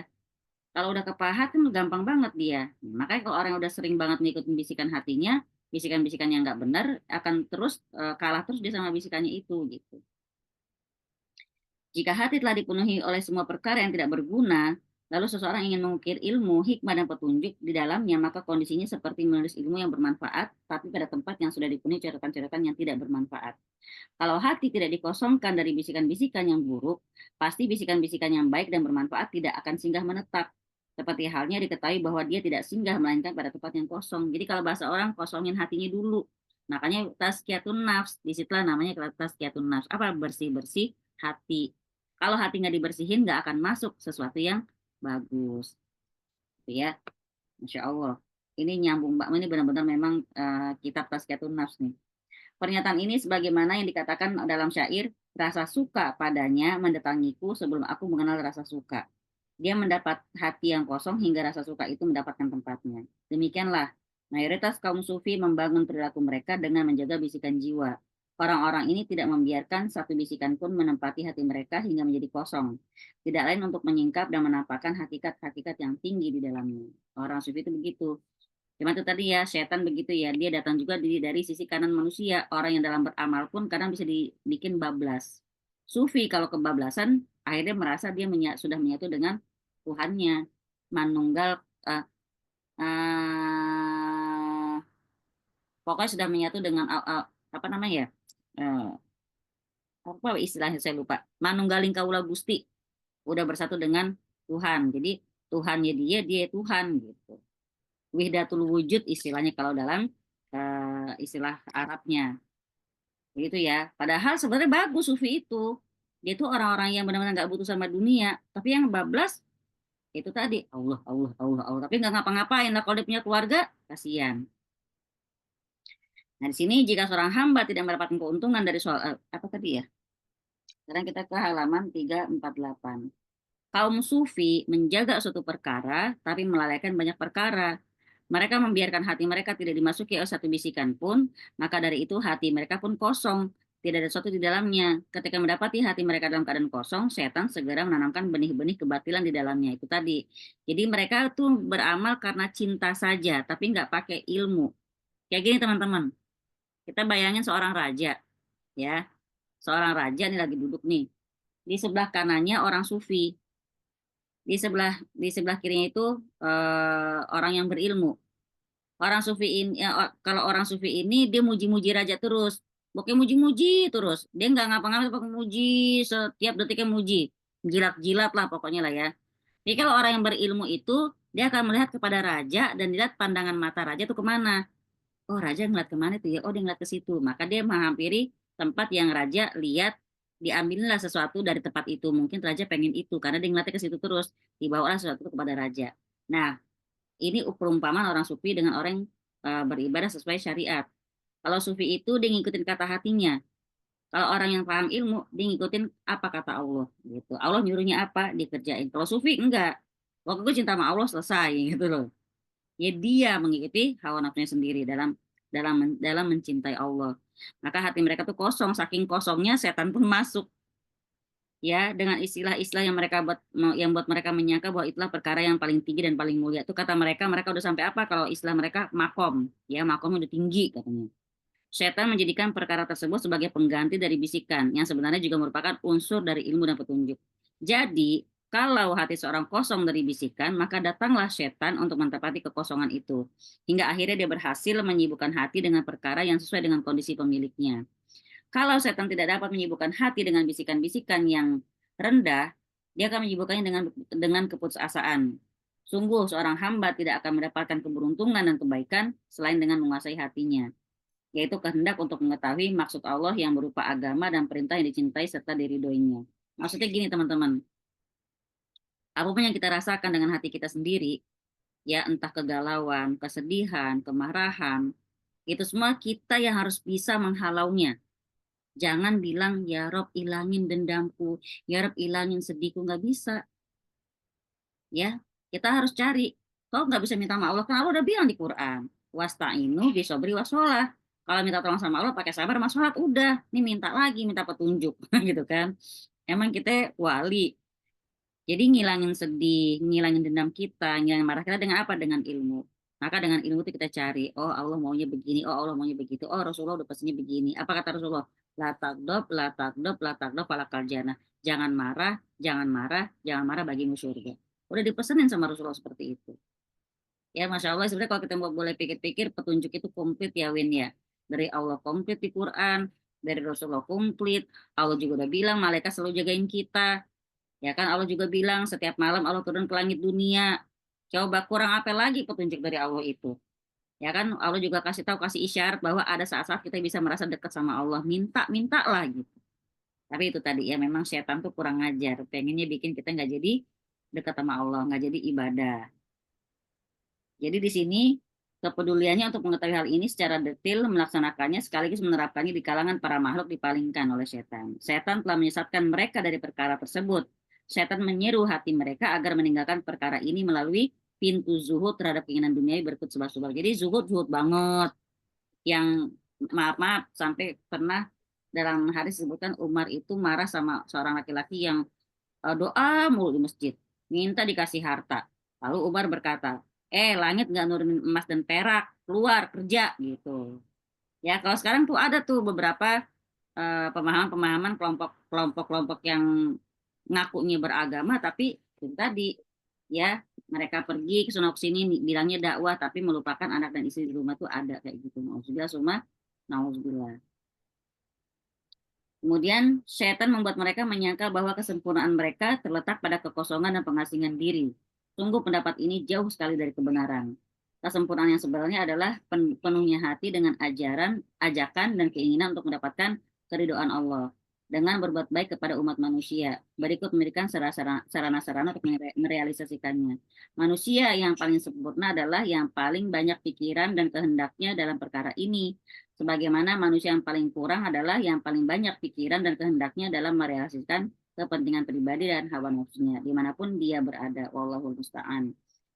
Kalau udah kepahat kan gampang banget dia. Makanya kalau orang yang udah sering banget ngikutin bisikan hatinya, bisikan-bisikan yang nggak benar akan terus kalah terus dia sama bisikannya itu gitu. Jika hati telah dipenuhi oleh semua perkara yang tidak berguna, lalu seseorang ingin mengukir ilmu, hikmah, dan petunjuk di dalamnya, maka kondisinya seperti menulis ilmu yang bermanfaat, tapi pada tempat yang sudah dipenuhi catatan-catatan yang tidak bermanfaat. Kalau hati tidak dikosongkan dari bisikan-bisikan yang buruk, pasti bisikan-bisikan yang baik dan bermanfaat tidak akan singgah menetap. Seperti halnya diketahui bahwa dia tidak singgah melainkan pada tempat yang kosong. Jadi kalau bahasa orang, kosongin hatinya dulu. Makanya tazkiyatun nafs, disitulah namanya tazkiyatun nafs. Apa? Bersih-bersih hati. Kalau hati nggak dibersihin, nggak akan masuk sesuatu yang bagus. Gitu ya, Masya Allah. Ini nyambung Mbak, ini benar-benar memang kitab Tazkiyatun Nafs nih. Pernyataan ini sebagaimana yang dikatakan dalam syair, rasa suka padanya mendatangiku sebelum aku mengenal rasa suka. Dia mendapat hati yang kosong hingga rasa suka itu mendapatkan tempatnya. Demikianlah, mayoritas kaum sufi membangun perilaku mereka dengan menjaga bisikan jiwa. Orang-orang ini tidak membiarkan satu bisikan pun menempati hati mereka hingga menjadi kosong. Tidak lain untuk menyingkap dan menampakkan hakikat-hakikat yang tinggi di dalamnya. Orang sufi itu begitu. Cuma itu tadi ya, setan begitu ya. Dia datang juga dari sisi kanan manusia. Orang yang dalam beramal pun kadang bisa dibikin bablas. Sufi kalau kebablasan, akhirnya merasa dia sudah menyatu dengan Tuhannya. Manunggal, eh, pokoknya sudah menyatu dengan, apa namanya ya, apa istilahnya saya lupa. Manunggaling kaula gusti. Udah bersatu dengan Tuhan. Jadi Tuhannya dia Tuhan gitu. Wihdatul wujud istilahnya kalau dalam istilah Arabnya. Begitu ya. Padahal sebenarnya bagus sufi itu. Dia itu orang-orang yang benar-benar nggak butuh sama dunia. Tapi yang bablas itu tadi Allah, Allah, Allah, Allah. Tapi nggak ngapa-ngapain lah kalau dia punya keluarga, kasihan. Nah di sini jika seorang hamba tidak mendapatkan keuntungan dari soal apa tadi ya? Sekarang kita ke halaman 348. Kaum sufi menjaga suatu perkara, tapi melalaikan banyak perkara. Mereka membiarkan hati mereka tidak dimasuki oleh satu bisikan pun, maka dari itu hati mereka pun kosong. Tidak ada sesuatu di dalamnya. Ketika mendapati hati mereka dalam keadaan kosong, setan segera menanamkan benih-benih kebatilan di dalamnya. Itu tadi. Jadi mereka tuh beramal karena cinta saja, tapi nggak pakai ilmu. Kayak gini teman-teman. Kita bayangin seorang raja, ya. Seorang raja nih lagi duduk nih. Di sebelah kanannya orang sufi. Di sebelah kirinya itu orang yang berilmu. Orang sufi ini kalau orang sufi ini dia muji-muji raja terus, pokoknya muji-muji terus, dia nggak ngapa-ngapain, pokoknya muji, setiap detiknya muji, jilat-jilat lah pokoknya lah ya. Jadi kalau orang yang berilmu itu dia akan melihat kepada raja dan dilihat pandangan mata raja itu kemana. Oh raja ngeliat kemana itu ya, oh dia ngeliat ke situ, maka dia menghampiri tempat yang raja lihat, diambillah sesuatu dari tempat itu. Mungkin raja pengen itu karena dia ngeliatnya ke situ terus, dibawalah sesuatu kepada raja. Nah, ini perumpamaan orang sufi dengan orang yang beribadah sesuai syariat. Kalau sufi itu dia ngikutin kata hatinya. Kalau orang yang paham ilmu, dia ngikutin apa kata Allah gitu. Allah nyuruhnya apa, dikerjain. Kalau sufi enggak. Waktu gue cinta sama Allah selesai gitu loh. Ya dia mengikuti hawa nafsunya sendiri dalam mencintai Allah. Maka hati mereka tuh kosong, saking kosongnya setan pun masuk ya dengan istilah-istilah yang buat mereka menyangka bahwa itulah perkara yang paling tinggi dan paling mulia. Itu kata mereka udah sampai apa kalau istilah mereka makom, ya makomnya udah tinggi katanya. Setan menjadikan perkara tersebut sebagai pengganti dari bisikan yang sebenarnya juga merupakan unsur dari ilmu dan petunjuk. Jadi, kalau hati seorang kosong dari bisikan, maka datanglah setan untuk menempati kekosongan itu. Hingga akhirnya dia berhasil menyibukkan hati dengan perkara yang sesuai dengan kondisi pemiliknya. Kalau setan tidak dapat menyibukkan hati dengan bisikan-bisikan yang rendah, dia akan menyibukkannya dengan keputusasaan. Sungguh seorang hamba tidak akan mendapatkan keberuntungan dan kebaikan selain dengan menguasai hatinya, yaitu kehendak untuk mengetahui maksud Allah yang berupa agama dan perintah yang dicintai serta diridhoinya. Maksudnya gini teman-teman, apapun yang kita rasakan dengan hati kita sendiri, ya entah kegalauan, kesedihan, kemarahan, itu semua kita yang harus bisa menghalaunya. Jangan bilang, ya Rob ilangin dendamku, ya Rob ilangin sedihku, nggak bisa. Ya, kita harus cari. Kau nggak bisa minta sama Allah, kan Allah udah bilang di Quran, wasta'inu bisobri wasolah. Kalau minta tolong sama Allah pakai sabar sama sholat, udah. Ini minta lagi, minta petunjuk, gitu kan. Emang kita wali. Jadi ngilangin sedih, ngilangin dendam kita, ngilangin marah kita dengan apa? Dengan ilmu. Maka dengan ilmu itu kita cari, oh Allah maunya begini, oh Allah maunya begitu, oh Rasulullah udah pesannya begini. Apa kata Rasulullah? La takdob, la takdob, la takdob, falakal jannah. Jangan marah, jangan marah, jangan marah bagimu surga. Udah dipesanin sama Rasulullah seperti itu. Ya Masya Allah, sebenarnya kalau kita boleh pikir-pikir, petunjuk itu komplit ya Win ya. Dari Allah komplit di Quran, dari Rasulullah komplit. Allah juga udah bilang, malaikat selalu jagain kita. Ya kan Allah juga bilang setiap malam Allah turun ke langit dunia. Coba kurang apa lagi petunjuk dari Allah itu. Ya kan Allah juga kasih tahu, kasih isyarat bahwa ada saat-saat kita bisa merasa dekat sama Allah. Minta lah gitu. Tapi itu tadi ya, memang setan tuh kurang ngajar, pengennya bikin kita nggak jadi dekat sama Allah, nggak jadi ibadah. Jadi di sini kepeduliannya untuk mengetahui hal ini secara detail, melaksanakannya sekaligus menerapkannya di kalangan para makhluk dipalingkan oleh setan. Setan telah menyesatkan mereka dari perkara tersebut. Setan menyeru hati mereka agar meninggalkan perkara ini melalui pintu zuhud terhadap keinginan duniawi berikut sebab-sebab. Jadi zuhud banget, yang maaf sampai pernah dalam hadis disebutkan Umar itu marah sama seorang laki-laki yang doa mulu di masjid, minta dikasih harta. Lalu Umar berkata, langit nggak nurunin emas dan perak, keluar kerja gitu. Ya kalau sekarang tuh ada tuh beberapa pemahaman-pemahaman kelompok-kelompok yang ngakunya beragama, tapi itu tadi ya, mereka pergi ke sono sini bilangnya dakwah tapi melupakan anak dan istri di rumah tuh ada kayak gitu. Nauzubillah. Kemudian setan membuat mereka menyangka bahwa kesempurnaan mereka terletak pada kekosongan dan pengasingan diri. Sungguh pendapat ini jauh sekali dari kebenaran. Kesempurnaan yang sebenarnya adalah penuhnya hati dengan ajakan, dan keinginan untuk mendapatkan keridhaan Allah dengan berbuat baik kepada umat manusia. Berikut memberikan sarana-sarana untuk merealisasikannya. Manusia yang paling sempurna adalah yang paling banyak pikiran dan kehendaknya dalam perkara ini. Sebagaimana manusia yang paling kurang adalah yang paling banyak pikiran dan kehendaknya dalam merealisasikan kepentingan pribadi dan hawa nafsunya, dimanapun dia berada. Wallahul musta'an.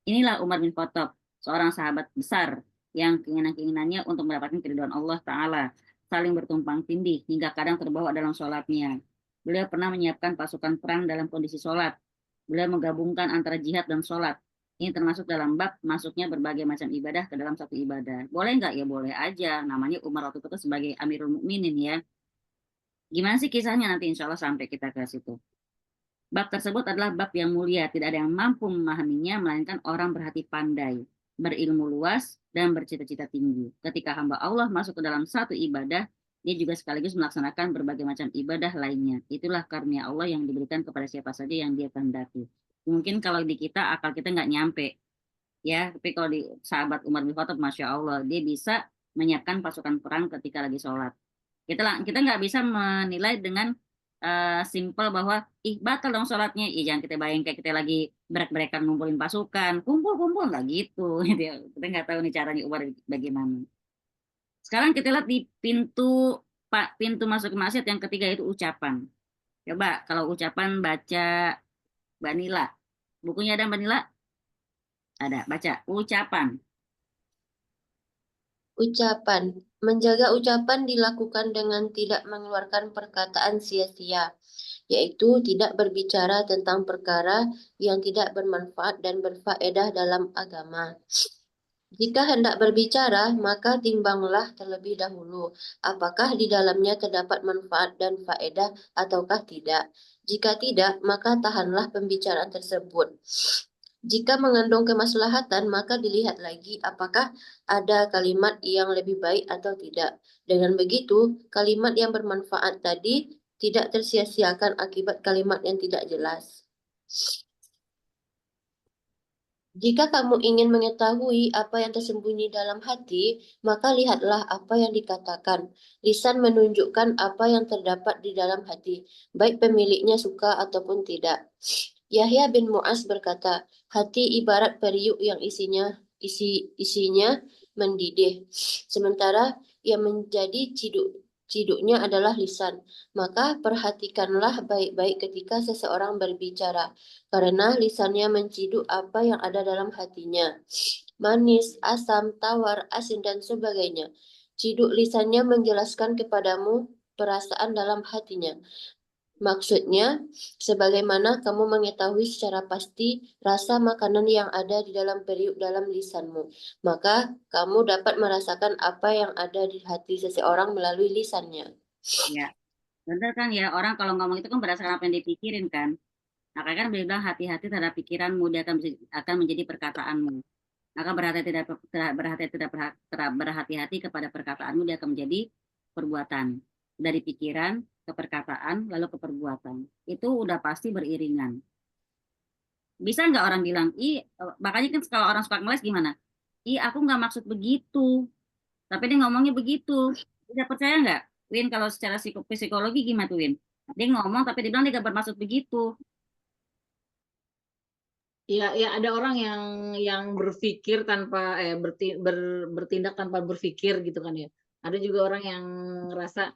Inilah Umar bin Khattab, seorang sahabat besar yang keinginan-keinginannya untuk mendapatkan keridhaan Allah Ta'ala saling bertumpang tindih hingga kadang terbawa dalam sholatnya. Beliau pernah menyiapkan pasukan perang dalam kondisi sholat. Beliau menggabungkan antara jihad dan sholat. Ini termasuk dalam bab masuknya berbagai macam ibadah ke dalam satu ibadah. Boleh nggak? Ya boleh aja. Namanya Umar waktu itu sebagai Amirul Mukminin ya. Gimana sih kisahnya, nanti insya Allah sampai kita ke situ. Bab tersebut adalah bab yang mulia. Tidak ada yang mampu memahaminya, melainkan orang berhati pandai, berilmu luas, dan bercita-cita tinggi. Ketika hamba Allah masuk ke dalam satu ibadah, dia juga sekaligus melaksanakan berbagai macam ibadah lainnya. Itulah karunia Allah yang diberikan kepada siapa saja yang dia kehendaki. Mungkin kalau di kita, akal kita nggak nyampe. Ya, tapi kalau di sahabat Umar bin Khattab, Masya Allah, dia bisa menyiapkan pasukan perang ketika lagi sholat. Kita nggak bisa menilai dengan simpel bahwa batal dong sholatnya. Jangan kita bayangin kayak kita lagi break-breakan ngumpulin pasukan, kumpul nggak gitu. Kita nggak tahu nih caranya Umar bagaimana. Sekarang kita lihat di pintu masuk ke maksiat yang ketiga, itu ucapan. Coba kalau ucapan baca Mbak Nila. Bukunya ada Mbak Nila? Ada, baca ucapan. Ucapan. Menjaga ucapan dilakukan dengan tidak mengeluarkan perkataan sia-sia, yaitu tidak berbicara tentang perkara yang tidak bermanfaat dan berfaedah dalam agama. Jika hendak berbicara, maka timbanglah terlebih dahulu, apakah di dalamnya terdapat manfaat dan faedah ataukah tidak. Jika tidak, maka tahanlah pembicaraan tersebut. Jika mengandung kemaslahatan, maka dilihat lagi apakah ada kalimat yang lebih baik atau tidak. Dengan begitu, kalimat yang bermanfaat tadi tidak tersia-siakan akibat kalimat yang tidak jelas. Jika kamu ingin mengetahui apa yang tersembunyi dalam hati, maka lihatlah apa yang dikatakan. Lisan menunjukkan apa yang terdapat di dalam hati, baik pemiliknya suka ataupun tidak. Yahya bin Mu'az berkata, hati ibarat periuk yang isinya mendidih, sementara yang menjadi ciduknya adalah lisan. Maka perhatikanlah baik-baik ketika seseorang berbicara, karena lisannya menciduk apa yang ada dalam hatinya. Manis, asam, tawar, asin, dan sebagainya. Ciduk lisannya menjelaskan kepadamu perasaan dalam hatinya. Maksudnya, sebagaimana kamu mengetahui secara pasti rasa makanan yang ada di dalam periuk dalam lisanmu, maka kamu dapat merasakan apa yang ada di hati seseorang melalui lisannya. Ya, benar kan ya, orang kalau ngomong itu kan berdasarkan apa yang dipikirin kan. Makanya kan beliau bilang hati-hati terhadap pikiranmu, dia akan menjadi perkataanmu. Maka berhati-hati kepada perkataanmu, dia akan menjadi perbuatan. Dari pikiran ke perkataan, lalu ke perbuatan. Itu udah pasti beriringan. Bisa nggak orang bilang, makanya kan kalau orang suka ngeles gimana? Aku nggak maksud begitu. Tapi dia ngomongnya begitu. Bisa percaya nggak? Win, kalau secara psikologi gimana tuh, Win? Dia ngomong tapi dia bilang dia gak bermaksud begitu. Ya, ya ada orang yang berpikir tanpa bertindak tanpa berpikir gitu kan ya. Ada juga orang yang ngerasa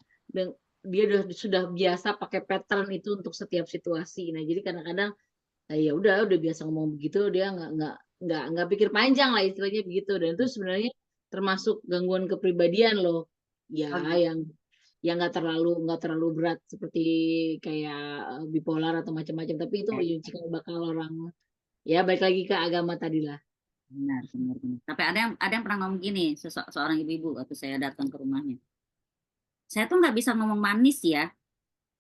dia sudah biasa pakai pattern itu untuk setiap situasi. Nah, jadi kadang-kadang ya udah biasa ngomong begitu, dia nggak pikir panjang lah istilahnya begitu. Dan itu sebenarnya termasuk gangguan kepribadian loh. Ya, Oh, gitu. yang nggak terlalu berat seperti kayak bipolar atau macam-macam. Tapi itu Ya, ya, jika bakal orang. Ya, balik lagi ke agama tadi lah. benar, benar, benar. Tapi ada yang pernah ngomong gini, seorang ibu-ibu waktu saya datang ke rumahnya. Saya tuh nggak bisa ngomong manis ya.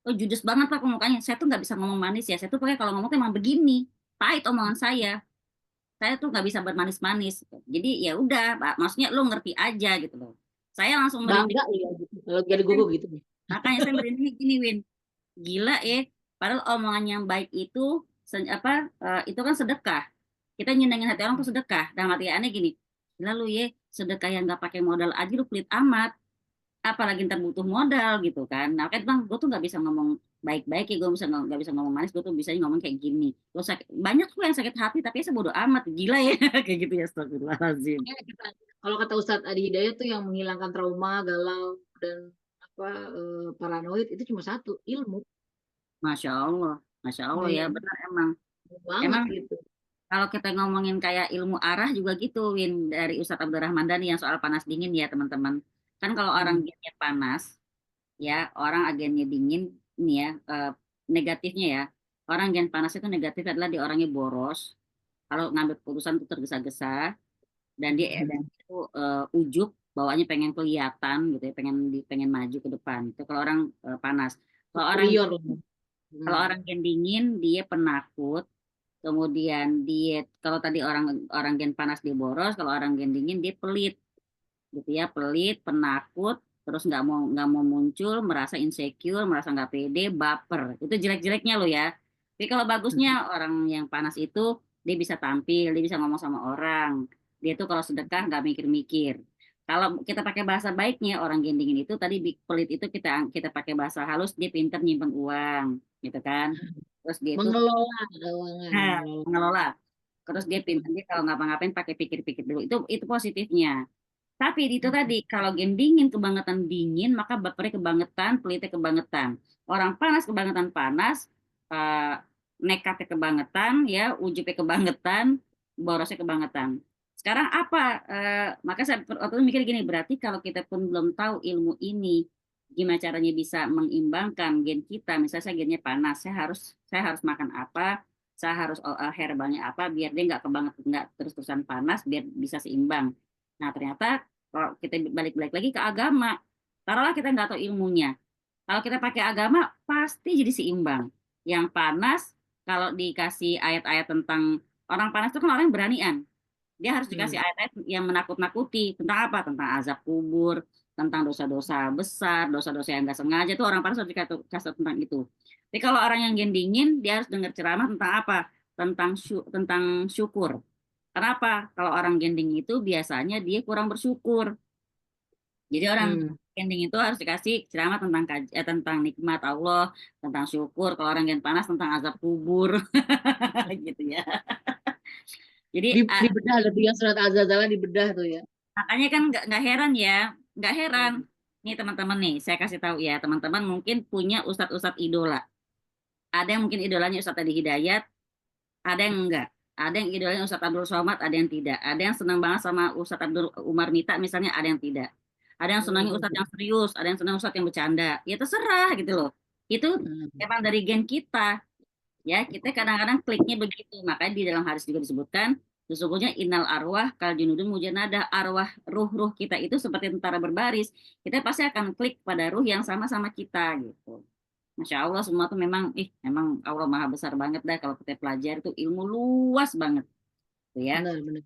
Oh, judes banget Pak mukanya. Saya tuh nggak bisa ngomong manis ya. Saya tuh pakai kalau ngomong tuh emang begini. Pahit omongan saya. Saya tuh nggak bisa bermanis-manis. Jadi ya udah, Pak. Maksudnya lu ngerti aja gitu loh. Saya langsung merinding. Bangga ya gitu. Kalau jadi gugup gitu. Makanya saya merinding gini, Win. Gila padahal omongan yang baik itu itu kan sedekah. Kita nyenengin hati orang tuh sedekah. Dalam artiannya gini, gila lu sedekah yang nggak pakai modal aja lu pelit amat. Apalagi ntar butuh modal gitu kan. Nah kan bang, gue tuh nggak bisa ngomong baik-baik ya, gue nggak bisa ngomong manis, gue tuh bisa ngomong kayak gini. Banyak tuh yang sakit hati, tapi saya bodo amat, gila ya kayak gitu ya, astagfirullahaladzim. Kalau kata Ustadz Adi Hidayat tuh yang menghilangkan trauma, galau, dan apa paranoid itu cuma satu, ilmu. Masya Allah, Masya Allah ya, Iya, benar emang. banget Emang gitu. kalau kita ngomongin kayak ilmu arah juga gitu, Win, dari Ustadz Abdurrahman Dani yang soal panas dingin ya teman-teman. Kan kalau orang Hmm. gennya panas, ya orang agennya dingin, ini ya negatifnya ya. Orang gen panas itu negatif adalah dia orangnya boros. Kalau ngambil keputusan itu tergesa-gesa dan itu ujub, bawaannya pengen kelihatan gitu ya, pengen maju ke depan. Itu kalau orang panas. Kalau orang Superior. kalau Hmm. orang gen dingin dia penakut. Kemudian dia kalau tadi orang orang gen panas dia boros, kalau orang gen dingin dia pelit gitu ya, pelit, penakut, terus nggak mau muncul, merasa insecure, merasa nggak pede, baper. Itu jelek-jeleknya lo ya. Tapi kalau bagusnya orang yang panas itu dia bisa tampil, dia bisa ngomong sama orang. Dia tuh kalau sedekah nggak mikir-mikir. Kalau kita pakai bahasa baiknya orang gendingin itu tadi pelit itu kita kita pakai bahasa halus, dia pinter nyimpen uang gitu kan. Terus dia itu Mengelola keuangan, mengelola. mengelola. Terus dia pinter, dia kalau ngapa-ngapain pakai pikir-pikir dulu. Itu positifnya. Tapi itu tadi, kalau game dingin kebangetan dingin, maka bapernya kebangetan, pelitnya kebangetan. Orang panas kebangetan panas, eh, nekatnya kebangetan, ya, ujubnya kebangetan, borosnya kebangetan. Sekarang apa? Maka saya waktu itu mikir gini, berarti kalau kita pun belum tahu ilmu ini, gimana caranya bisa mengimbangkan gen kita, misalnya saya gennya panas, saya harus makan apa, saya harus herbalnya apa, biar dia nggak kebangetan, nggak terus-terusan panas, biar bisa seimbang. Nah, ternyata kalau kita balik-balik lagi ke agama, taruhlah kita nggak tahu ilmunya. Kalau kita pakai agama, pasti jadi seimbang. Yang panas, kalau dikasih ayat-ayat tentang orang panas itu kan orang yang beranian. Dia harus dikasih Hmm. ayat-ayat yang menakut-nakuti. Tentang apa? Tentang azab kubur, tentang dosa-dosa besar, dosa-dosa yang nggak sengaja. Itu orang panas harus dikasih tentang itu. Tapi kalau orang yang gen dingin, dia harus dengar ceramah tentang apa? Tentang syukur. Kenapa? Kalau orang gending itu biasanya dia kurang bersyukur. Jadi orang Hmm. gending itu harus dikasih ceramah tentang nikmat Allah, tentang syukur. Kalau orang gen panas tentang azab kubur, gitu ya. Jadi Dibedah lebih yang surat Az-Zalzal dibedah tuh ya. makanya kan nggak heran ya, nggak heran. Hmm. Nih teman-teman nih, saya kasih tahu ya, teman-teman mungkin punya ustadz-ustadz idola. Ada yang mungkin idolanya Ustadz Adi Hidayat, ada yang enggak. Ada yang idolanya Ustadz Abdul Somad, ada yang tidak. Ada yang senang banget sama Ustadz Abdul Umar Nita misalnya, ada yang tidak. Ada yang senangnya Ustadz yang serius, ada yang senang Ustadz yang bercanda. Ya terserah gitu loh. Itu Hmm. emang dari gen kita. Ya, kita kadang-kadang kliknya begitu. Makanya di dalam hadis juga disebutkan, sesungguhnya innal arwah kal junudun mujanada, arwah ruh-ruh kita itu seperti tentara berbaris. Kita pasti akan klik pada ruh yang sama-sama kita gitu. Masya Allah semua tuh memang Allah maha besar banget dah kalau kita pelajari itu ilmu luas banget tuh ya. Benar.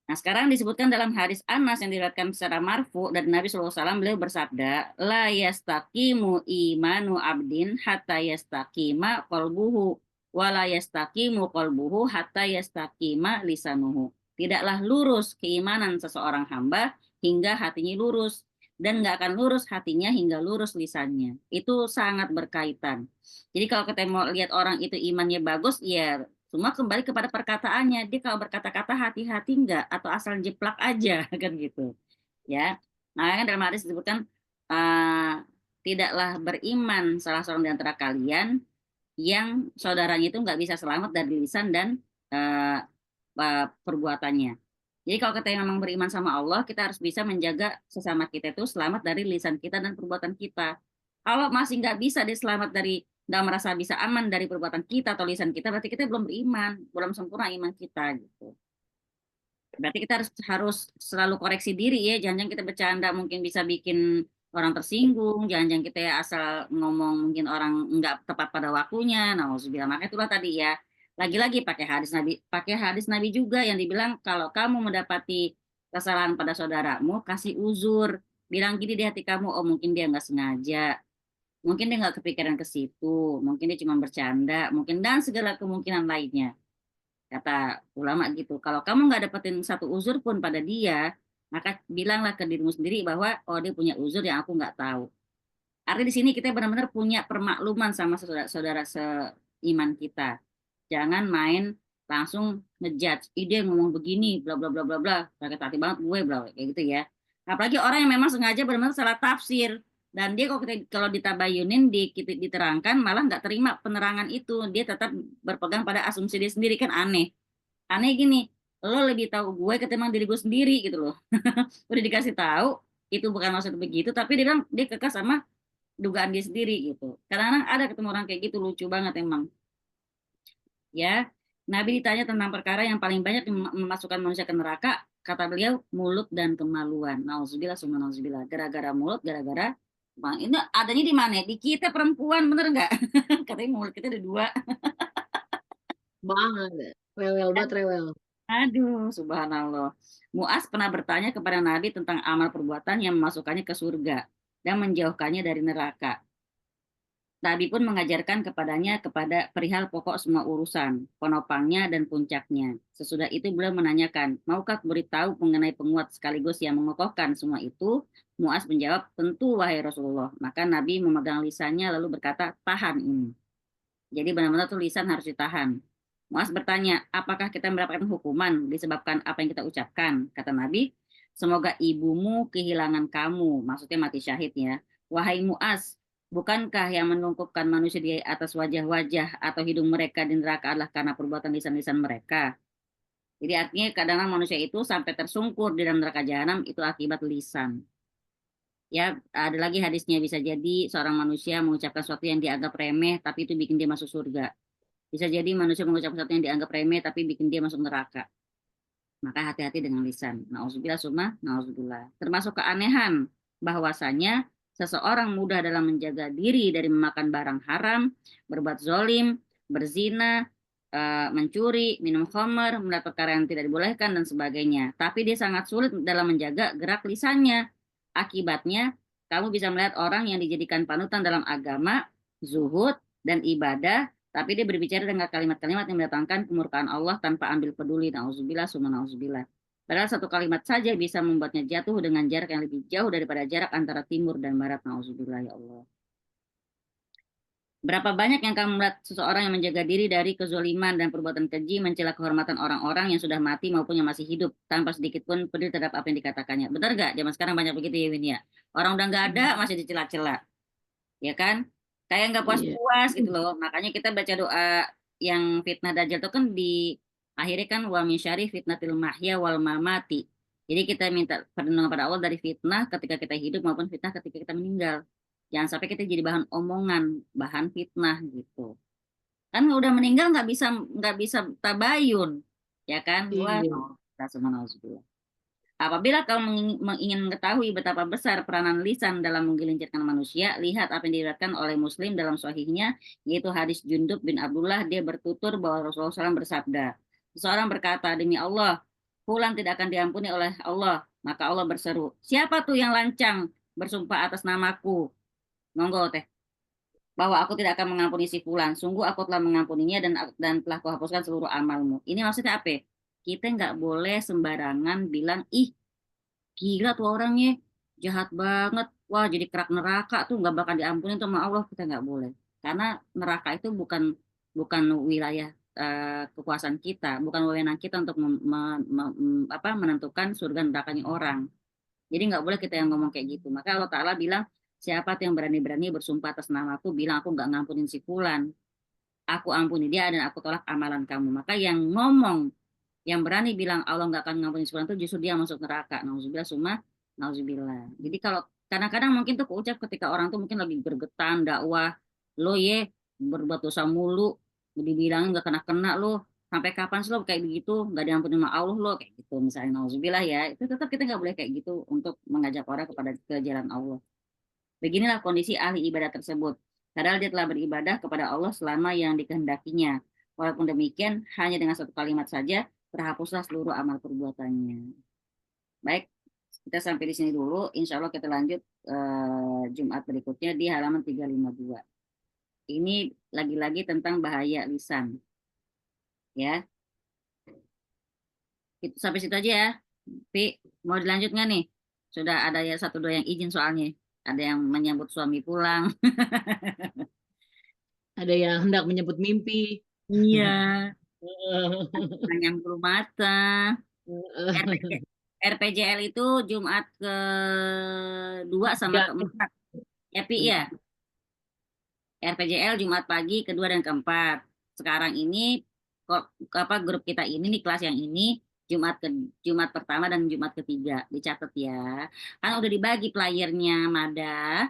Nah sekarang disebutkan dalam hadis Anas yang diriwayatkan secara marfu dari Nabi SAW, beliau bersabda, la yastaqimu imanu abdin hatta yastaqima qalbuhu wa la yastaqimu qalbuhu hatta yastaqima lisanuhu. Tidaklah lurus keimanan seseorang hamba hingga hatinya lurus. dan nggak akan lurus hatinya hingga lurus lisannya. Itu sangat berkaitan. Jadi kalau kita mau lihat orang itu imannya bagus, ya semua kembali kepada perkataannya. Dia kalau berkata-kata hati-hati nggak atau asal jeplak aja kan gitu. Ya. Nah, kan dalam hadis disebutkan tidaklah beriman salah seorang di antara kalian yang saudaranya itu nggak bisa selamat dari lisan dan eh, perbuatannya. Jadi kalau kita memang beriman sama Allah, kita harus bisa menjaga sesama kita itu selamat dari lisan kita dan perbuatan kita. Kalau masih nggak bisa diselamat dari, nggak merasa bisa aman dari perbuatan kita atau lisan kita, berarti kita belum beriman, belum sempurna iman kita gitu. Berarti kita harus selalu koreksi diri ya, jangan-jangan kita bercanda mungkin bisa bikin orang tersinggung, jangan-jangan kita ya asal ngomong mungkin orang nggak tepat pada waktunya. Nah, makanya itulah tadi ya. Lagi-lagi pakai hadis Nabi juga yang dibilang kalau kamu mendapati kesalahan pada saudaramu, kasih uzur. Bilang gini di hati kamu, oh mungkin dia nggak sengaja, mungkin dia nggak kepikiran ke situ, mungkin dia cuma bercanda, mungkin dan segala kemungkinan lainnya. Kata ulama gitu, kalau kamu nggak dapetin satu uzur pun pada dia, maka bilanglah ke dirimu sendiri bahwa oh dia punya uzur yang aku nggak tahu. Artinya di sini kita benar-benar punya permakluman sama saudara-saudara seiman kita. Jangan main langsung ngejudge, ide ngomong begini, bla bla bla bla bla, sakit hati banget gue, bla kayak gitu ya. Apalagi orang yang memang sengaja benar-benar salah tafsir. Dan dia kalau ditabayunin, diterangkan, malah nggak terima penerangan itu. Dia tetap berpegang pada asumsi dia sendiri, kan aneh. Aneh gini, lo lebih tahu gue ketimbang diri gue sendiri gitu loh. Udah dikasih tahu, itu bukan maksud begitu, tapi dia bilang dia kekeh sama dugaan dia sendiri gitu. Kadang-kadang ada ketemu orang kayak gitu, lucu banget emang. Ya, Nabi ditanya tentang perkara yang paling banyak memasukkan manusia ke neraka, kata beliau mulut dan kemaluan. Nauzubillah summa nauzubillah. Gara-gara mulut, gara-gara ini adanya di mana? Di kita perempuan, bener nggak? Katanya mulut kita ada dua. Banget. Rewel banget, rewel. Aduh, subhanallah. Mu'az pernah bertanya kepada Nabi tentang amal perbuatan yang memasukkannya ke surga dan menjauhkannya dari neraka. Nabi pun mengajarkan kepadanya kepada perihal pokok semua urusan, penopangnya dan puncaknya. Sesudah itu beliau menanyakan, maukah beritahu mengenai penguat sekaligus yang mengokohkan semua itu? Mu'az menjawab, tentu wahai Rasulullah. Maka Nabi memegang lisannya lalu berkata, tahan ini. Jadi benar-benar tuh lisan harus ditahan. Mu'az bertanya, apakah kita mendapatkan hukuman disebabkan apa yang kita ucapkan? Kata Nabi, semoga ibumu kehilangan kamu. Maksudnya mati syahid ya. Wahai Mu'az, bukankah yang menungkupkan manusia di atas wajah-wajah atau hidung mereka di neraka adalah karena perbuatan lisan-lisan mereka? Jadi artinya kadang manusia itu sampai tersungkur di dalam neraka jahanam itu akibat lisan. Ya, ada lagi hadisnya, bisa jadi seorang manusia mengucapkan sesuatu yang dianggap remeh tapi itu bikin dia masuk surga. Bisa jadi manusia mengucapkan sesuatu yang dianggap remeh tapi bikin dia masuk neraka. Maka hati-hati dengan lisan. Nauzubillah summa nauzubillah. Termasuk keanehan bahwasanya seseorang mudah dalam menjaga diri dari memakan barang haram, berbuat zolim, berzina, mencuri, minum khamr, melihat perkara yang tidak dibolehkan dan sebagainya. Tapi dia sangat sulit dalam menjaga gerak lisannya. Akibatnya, kamu bisa melihat orang yang dijadikan panutan dalam agama, zuhud, dan ibadah, tapi dia berbicara dengan kalimat-kalimat yang mendatangkan kemurkaan Allah tanpa ambil peduli. Nauzubillah summa nauzubillah. Padahal satu kalimat saja bisa membuatnya jatuh dengan jarak yang lebih jauh daripada jarak antara timur dan barat. Nauzubillah ya Allah. Berapa banyak yang kamu melihat seseorang yang menjaga diri dari kezoliman dan perbuatan keji, mencela kehormatan orang-orang yang sudah mati maupun yang masih hidup, tanpa sedikit pun peduli terhadap apa yang dikatakannya. Benar nggak? Zaman sekarang banyak begitu ya, Win ya. Orang udah nggak ada masih dicela-cela, ya kan? Kayak nggak puas-puas gitu loh. Makanya kita baca doa yang fitnah dajjal itu kan di akhirnya kan wa min syarri fitnatil mahya wal mamati. Jadi kita minta perlindungan pada Allah dari fitnah ketika kita hidup maupun fitnah ketika kita meninggal. Jangan sampai kita jadi bahan omongan, bahan fitnah gitu. Kan udah meninggal nggak bisa tabayun, ya kan? Wah, subhanallah. Apabila kamu ingin mengetahui betapa besar peranan lisan dalam menggelincirkan manusia, lihat apa yang diriwayatkan oleh Muslim dalam sahihnya, yaitu hadis Jundub bin Abdullah. Dia bertutur bahwa Rasulullah SAW bersabda, seseorang berkata, demi Allah, fulan tidak akan diampuni oleh Allah. Maka Allah berseru, siapa tuh yang lancang bersumpah atas namaku? Monggo teh, bahwa aku tidak akan mengampuni si fulan. Sungguh aku telah mengampuninya dan telah kuhapuskan seluruh amalmu. Ini maksudnya apa? Kita nggak boleh sembarangan bilang, ih gila tuh orangnya, jahat banget, wah jadi kerak neraka tuh nggak bakal diampuni sama Allah, kita nggak boleh. Karena neraka itu bukan wilayah kekuasaan kita, bukan wewenang kita untuk menentukan surga nerakanya orang. Jadi nggak boleh kita yang ngomong kayak gitu. Maka Allah Ta'ala bilang, siapa tuh yang berani-berani bersumpah atas namaku, bilang aku nggak ngampunin si fulan, aku ampuni dia dan aku tolak amalan kamu. Maka yang ngomong, yang berani bilang Allah nggak akan ngampuni si fulan itu justru dia masuk neraka. Nauzubillah summa nauzubillah. Jadi kalau kadang-kadang mungkin tuh keucap ketika orang tuh mungkin lagi gergetan dakwah, lo ye berbuat dosa mulu, dibilangin nggak kena-kena lo, sampai kapan sih lo kayak begitu, nggak diampuni sama Allah lo kayak gitu misalnya, nauzubillah ya, itu tetap kita nggak boleh kayak gitu untuk mengajak orang kepada ke jalan Allah. Beginilah kondisi ahli ibadah tersebut, padahal dia telah beribadah kepada Allah selama yang dikehendakinya. Walaupun demikian, hanya dengan satu kalimat saja terhapuslah seluruh amal perbuatannya. Baik, kita sampai di sini dulu. Insya Allah kita lanjut Jumat berikutnya di halaman 352. Ini lagi-lagi tentang bahaya lisan. Ya, itu sampai situ aja ya. Pi, mau dilanjut nggak nih? Sudah ada ya satu dua yang izin soalnya. Ada yang menyambut suami pulang. Ada yang hendak menyebut mimpi. Iya. Yang bulu mata. RPJL itu Jumat kedua sama keempat. Ya, Pi ya. RPJL Jumat pagi kedua dan keempat. Sekarang ini grup kita ini nih, kelas yang ini Jumat pertama dan Jumat ketiga, dicatat ya. Kan udah dibagi playernya Mada.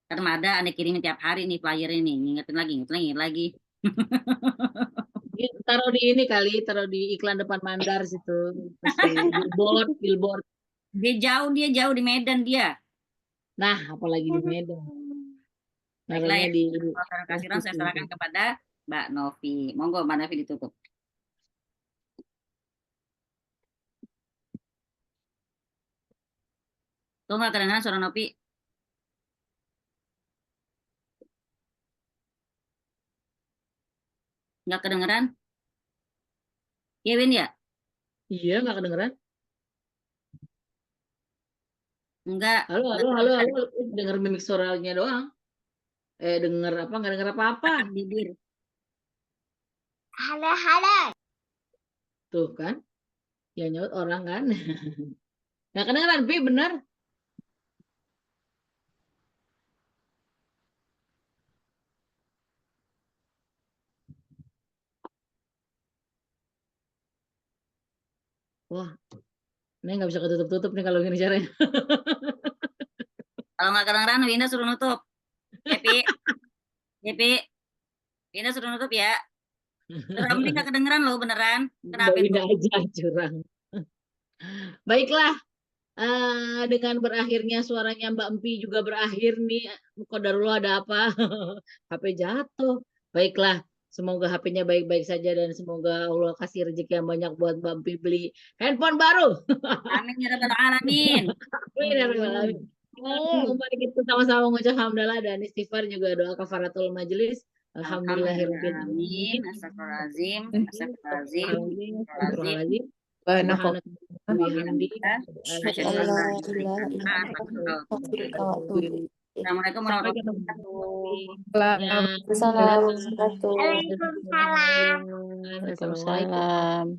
Kan Mada Anda kirimin tiap hari nih player ini. Ingetin lagi. Taruh di ini kali, taruh di iklan depan Mandar situ. Billboard. Dia jauh di Medan dia. Nah, apalagi di Medan. Baiklah ya, di kasihan saya serahkan kepada Mbak Novi. Monggo Mbak Novi ditutup. Tuh nggak kedengeran suara Novi? Nggak kedengeran? Iya, Win ya? Iya, nggak kedengeran. Enggak. Halo. Dengar mimik suaranya doang. Denger apa? Nggak denger apa-apa. Bibir. Halo. Tuh kan, ya nyaut orang kan. Nggak kedengeran, Pi, bener. Wah, ini nggak bisa ketutup-tutup nih kalau gini caranya. Kalau nggak kedengeran, Winda suruh nutup. Ya, Pi. Winda suruh nutup ya. Ramli nggak kedengeran loh beneran. Kenapa itu? Winda aja curang. Baiklah, dengan berakhirnya suaranya Mbak Empi juga berakhir nih. Qadarullah ada apa? HP jatuh. Baiklah, semoga HP-nya baik-baik saja dan semoga Allah kasih rezeki yang banyak buat Mbak Empi beli handphone baru. Amin ya rabbal alamin. Amin ya rabbal alamin. Mari kita sama-sama mengucap hamdalah dan istighfar, juga doa kafaratul majelis. Alhamdulillahirobbilalamin. Astagfirullahaladzim. Assalamualaikum warahmatullahi wabarakatuh. Waalaikumsalam. Waalaikumsalam.